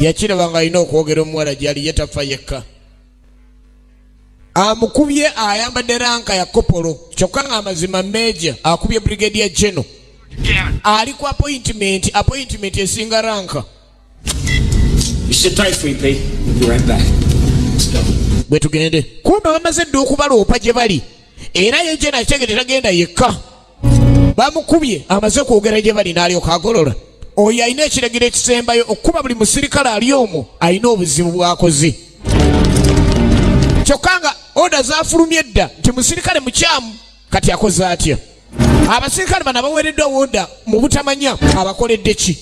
Yakirabanga alina okwogera omuwala gyali yetafa yekka. Amukubye ayambadde ranka ya kopolo. Kyokka nga amazima Major akubye Brigadier General. Ali ku appointment esinga ranka. You sit tight, Sweet Pea. We'll be right back. Let's go. Bwe tugende. Kumbe bamaze dde okubaloopa gye bali. era yeje nakitegeera tagenda yekka. Bamukubye amaze kwogera gye bali n'alyoka agolola. Oyo alina ekiragiro ekisembayo okuba buli musirikale ali omwo alina obuzibu bwakoze. Kyokka nga oda zaafulumye edda nti musirikale mukyamu kati akoze atya. Abasirikale bano abaweereddwa oda mu butamanya abakoledde ki?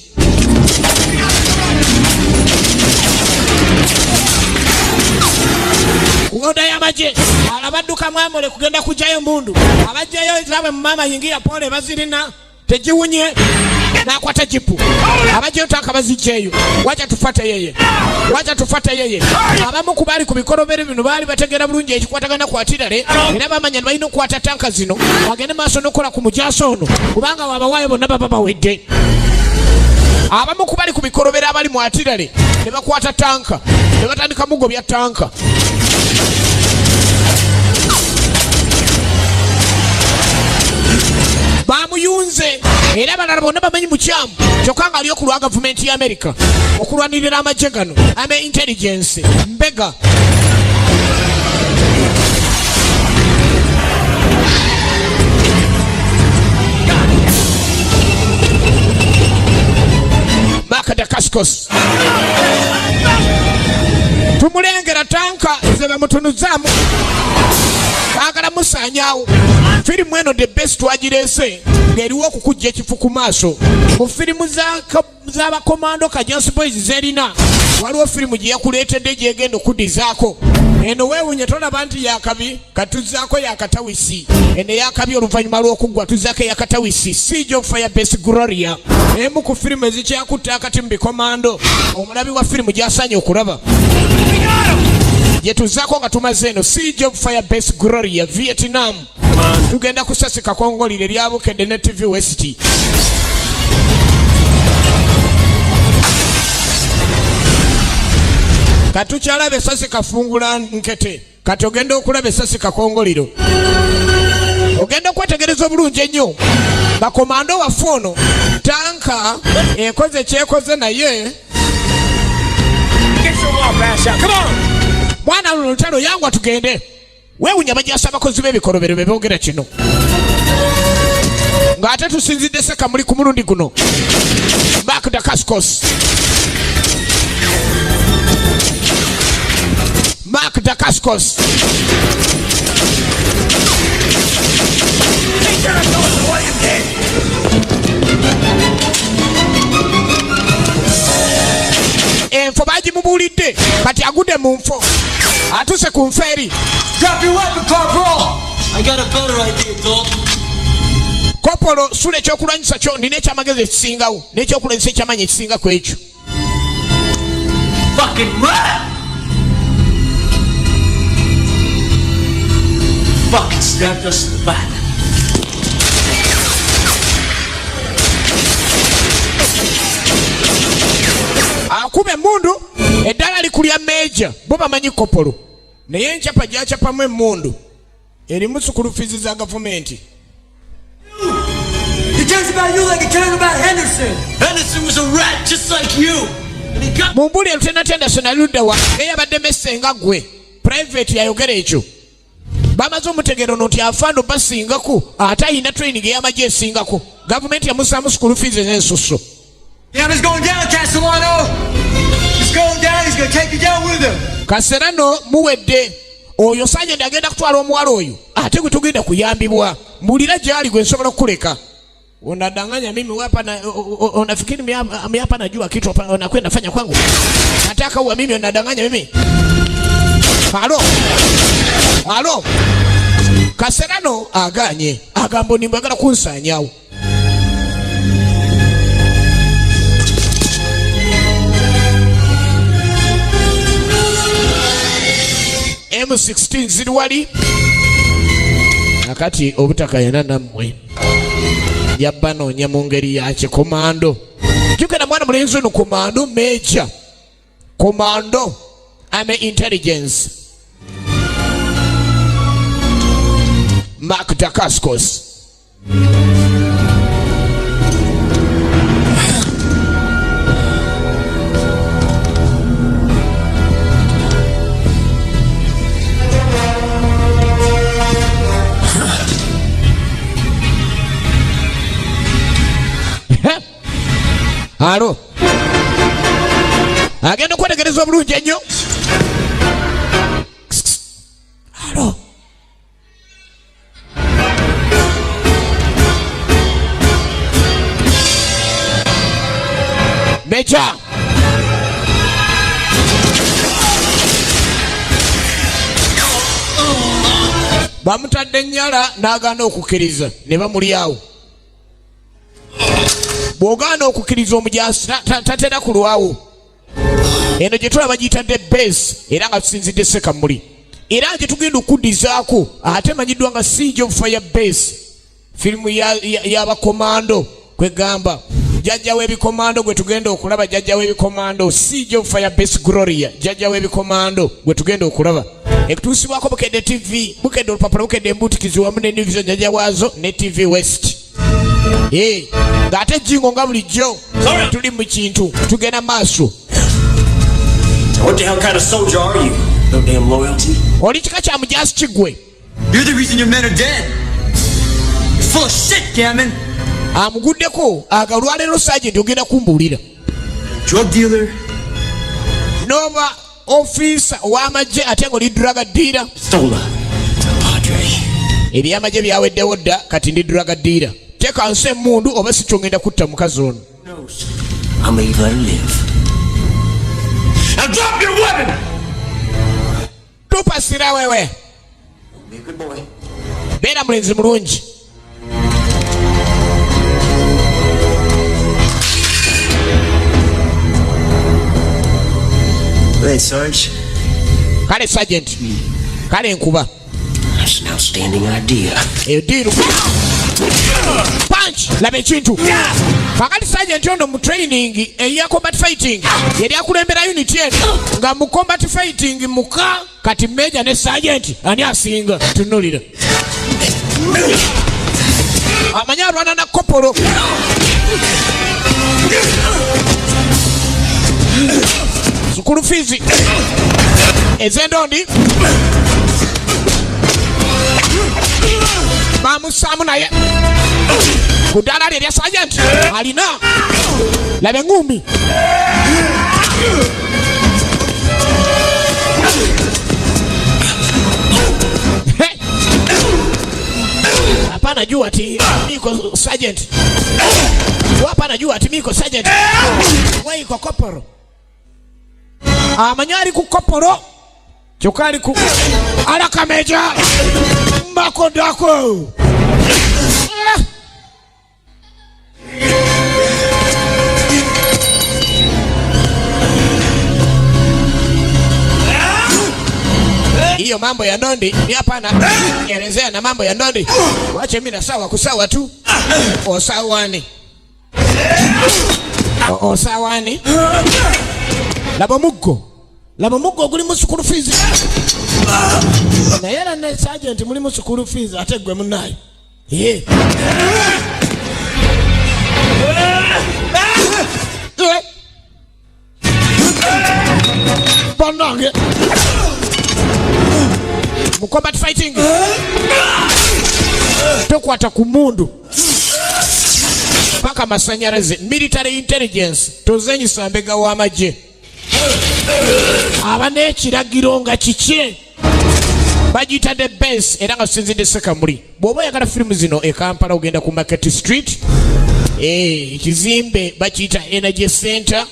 Oda y'amagye alabadduka mwamole kugenda kugyayo mbundu. Abajjayo zaabwe mu maama yingira pole bazirina tegiwunye nakwata jipu. Abajjayo taka bazijjeeyo. Wacha tufate yeye. Abamu ku baali ku bikolobero bino baali bategeera bulungi ekikwatagana kwatirale era bamanya balina okukwata tanka zino bagende maaso n'okukola ku mujaso ono kubanga wabawaayo bonna baba bawedde. Abamu ku baali ku bikolobero abali mu atirale ne bakwata tanka ne batandika mugobya tanka. Bamuyunze era balala bonna bamanyi mukyamu kyokka nga aliyo ku lwa gavumenti ya America okulwanirira amagye gano ame intelligence mbega. Mark Dacascos tumulengera tanka ze bamutunuzaamu baagala musaanyaawo. Firimu eno the best twagireese ng'eriwo okukujja ekifu ku maaso. Mu firimu z'abakomando Kajansi Boys zerina waliwo firimu gye yakuleetedde gyegenda okuddizaako. Eno weewunye tolaba nti yakabi katuzzaako yakatawisi. Eno yakabi oluvannyuma lw'okuggwa tuzzaako yakatawisi. Siege of Fire Base Gloria emu ku firimu ezikyakutte akati mu bikomando. Omulabi wa firimu gy'asaanye okulaba yetuzaako nga tumaze eno Siege of Fire Base Gloria Vietnam. Tugenda kusasika kongolire lyabukedde ne TV West. Katukyalaba esasi kafungula nkete kati ogenda okulaba esasi kakongoliro. Ogenda okwetegereza obulungi ennyo bakomando waffe ono tanka ekoze kyekoze naye mwana luno lutalo yangwa tugende. Weewunya bajasa abakozi b'ebikolobero be boogera kino ng'ate tusinzidde seka muli ku mulundi guno. Mark Dacascos enfo bagimubuulidde kati agudde mu nfo atuse ku nfo eri. Drop your weapon, Corporal! I got a better idea, Doc. Kopolo sula ekyokulwanyisa kyo nina ekyamagezi ekisingawo n'ekyokulwanyisa ekyamanyi ekisinga ku ekyo. Fucking rat! Fucking stabbed us in the back. Akuba emmundu eddala likulya meja bo bamanyi Kopolo naye enkyapa gyakyapamu emmundu erimu sukulu fiizi za gavumenti. He cares about you like he cared about Henderson. Henderson was a rat just like you. And he got... Mumbuli Lieutenant Henderson aluddawa eyabadde messe nga gwe private yayogera ekyo. Bamaze omutegero nti afaano basingako ate ayina training ey'amagye esingako. Gavumenti yamusaamu sukulu fiizi ez'ensusso. He's going down, Castellano. He's going down. He's going to take you down with him. Castellano muwedde. Oyo Sergeant agenda kutwala omuwala oyo. Ate gwe tugenda kuyambibwa. Mbulira gyali gwe nsobola okuleka. Unadanganya mimi hapa na unafikiri mimi hapa najua kitu nakwenda fanya kwangu. Nataka uwe mimi unadanganya mimi. Halo. Castellano aganye. Agambo nimbagala kunsanyawo. M16 ziri wali nakati obutakayana nammwe yabba noonya mu ngeri ya kikomando. Jukira mwana mulenzi ono komando meja komando ame intelligence. Mark Dacascos Alo. Agenda kwetegereza obulungi ennyo. Alo. Mecha. Bamutadde nnyala n'agaana okukkiriza ne bamulyawo. Bw'ogaana okukkiriza omujaasi tatera kulwawo. Eno gye tulaba giyitadde base era nga tusinzidde Sekamuli. Era gye tugenda okuddizaako ate manyiddwa nga Siege of Fire Base, firimu y'abakomando kwegamba. Jjajja w'ebikomando gwe tugenda okulaba, jjajja w'ebikomando Siege of Fire Base Gloria, jjajja w'ebikomando gwe tugenda okulaba. Ekutuusibwako Bukedde TV, Bukedde olupapula, Bukedde embutikizi wamu ne Nivision jjajja waazo ne TV West. Ng'ate Jingo nga bulijjo tuli mu kintu tugenda maaso. What the hell kind of soldier are you? No damn loyalty. Oli kika kya mujaasi kigwe. You're the reason your men are dead. You're full of shit, Gammon. Amuguddeko agalwalero Sergeant ogenda kumbuulira. Drug dealer. Nova officer ow'amagye ate ng'oli drug dealer. Stola. Padre. Ebyamagye byaweddewo dda kati ndi drug dealer. Teka nse emmundu oba si kyongenda kutta mukazi ono. I'm gonna let him live. Now drop your weapon! Tupa sira wewe. Be a good boy. Beera mulenzi mulungi. Hey, Sarge. Kale Sergeant. Kale nkuba. That's an outstanding idea. Deal. Punch! Laba ekintu. Kakati Sergeant ono mu training eya combat fighting yali akulembera unit eno nga mu combat fighting muka kati Major ne Sergeant ani asinga tunulira. Amanya alwana na kopolo. Sukulu fizi ezendondi bamusaamu naye ku ddaala lye erya Sergeant alina laba engumi. Hapana jua ati niko Sergeant. Hapana jua ati niko Sergeant. Wewe iko koporo. Amanyari ku koporo. Chokali ku alaka Meja. Mbako dako. Hiyo mambo ya ndondi ni hapana. Elezea na mambo ya ndondi. Wache mimi na sawa kusawa tu. Osawani. Osawani. Laba mugo guli mu school fees. Na yera ne Sergeant muli mu school fees ate gwe munayo. Bonange. Mu combat fighting. Tokwata ku mundu. Paka masanyaraze military intelligence tozenyisa mbega w'amagye. Abane ekiragiro nga kiki bagiyitadde base era nga tusinzidde Sekamuli. Bw'oba oyagala firimu zino e Kampala ogenda ku Market Street. Ekizimbe bakiyita Energy Center.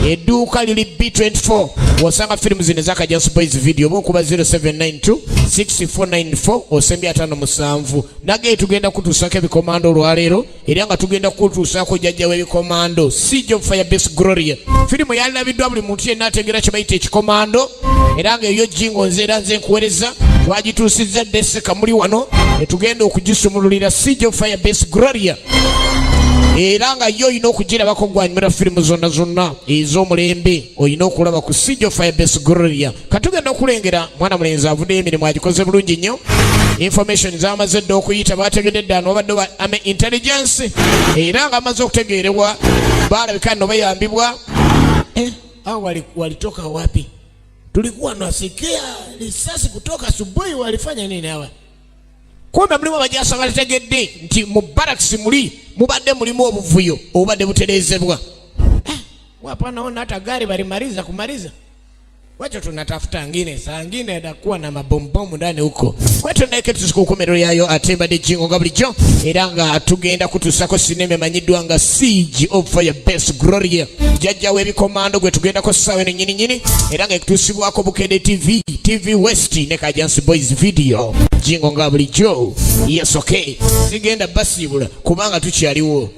Edduuka liri B24. Wasanga firimu zino ez'Akajansi Boys video oba okuba 0792 6494 osembya 57. Nage tugenda kutuusako ebikomando olwaleero era nga tugenda kutuusako jjajja w'ebikomando Siege of Fire Base Gloria. Firimu yalabiddwa buli muntu yenna ategeera kye bayita ekikomando era nga eyo Jingo nze era nze nkuweereza twagituusizza dde Sekamuli wano etugenda okugisumululira Siege of Fire Base Gloria. Era nga yo olina okugirabako gwanyumira firimu zonna ez'omulembe olina okulaba ku Siege of Fire Base Gloria. Katugenda okulengera mwana mulenzi avuddeyo emirimu agikoze bulungi nnyo. Information z'amaze dda okuyita bategedde dda n'obadde wa Army Intelligence era nga amaze okutegeerebwa baalabika nno bayambibwa. Hao walitoka wapi? Tulikuwa nasikia risasi kutoka asubuhi, walifanya nini hawa? Kumbe mulimu abajasa balitegedde nti mu barracks muli mubadde mulimu obuvuyo obadde buterezebwa. wapanaona hata gari walimaliza kumaliza. Wacha tunatafuta ngine, saa ngine atakuwa na mabombomu ndani huko. Kwetu naike tusikukomero yayo atemba de jingo ngabulijo. Eranga tugenda kutusako sineme manyidwa nga Siege of Fire Best Gloria. Jaja webi komando gwe tugenda ko sawe nyini. Eranga ikutusibwako Bukede TV, TV West ne Kajansi Boys video. Jingo ngabulijo. Yes okay. Sigenda basibula kubanga tukyaliwo.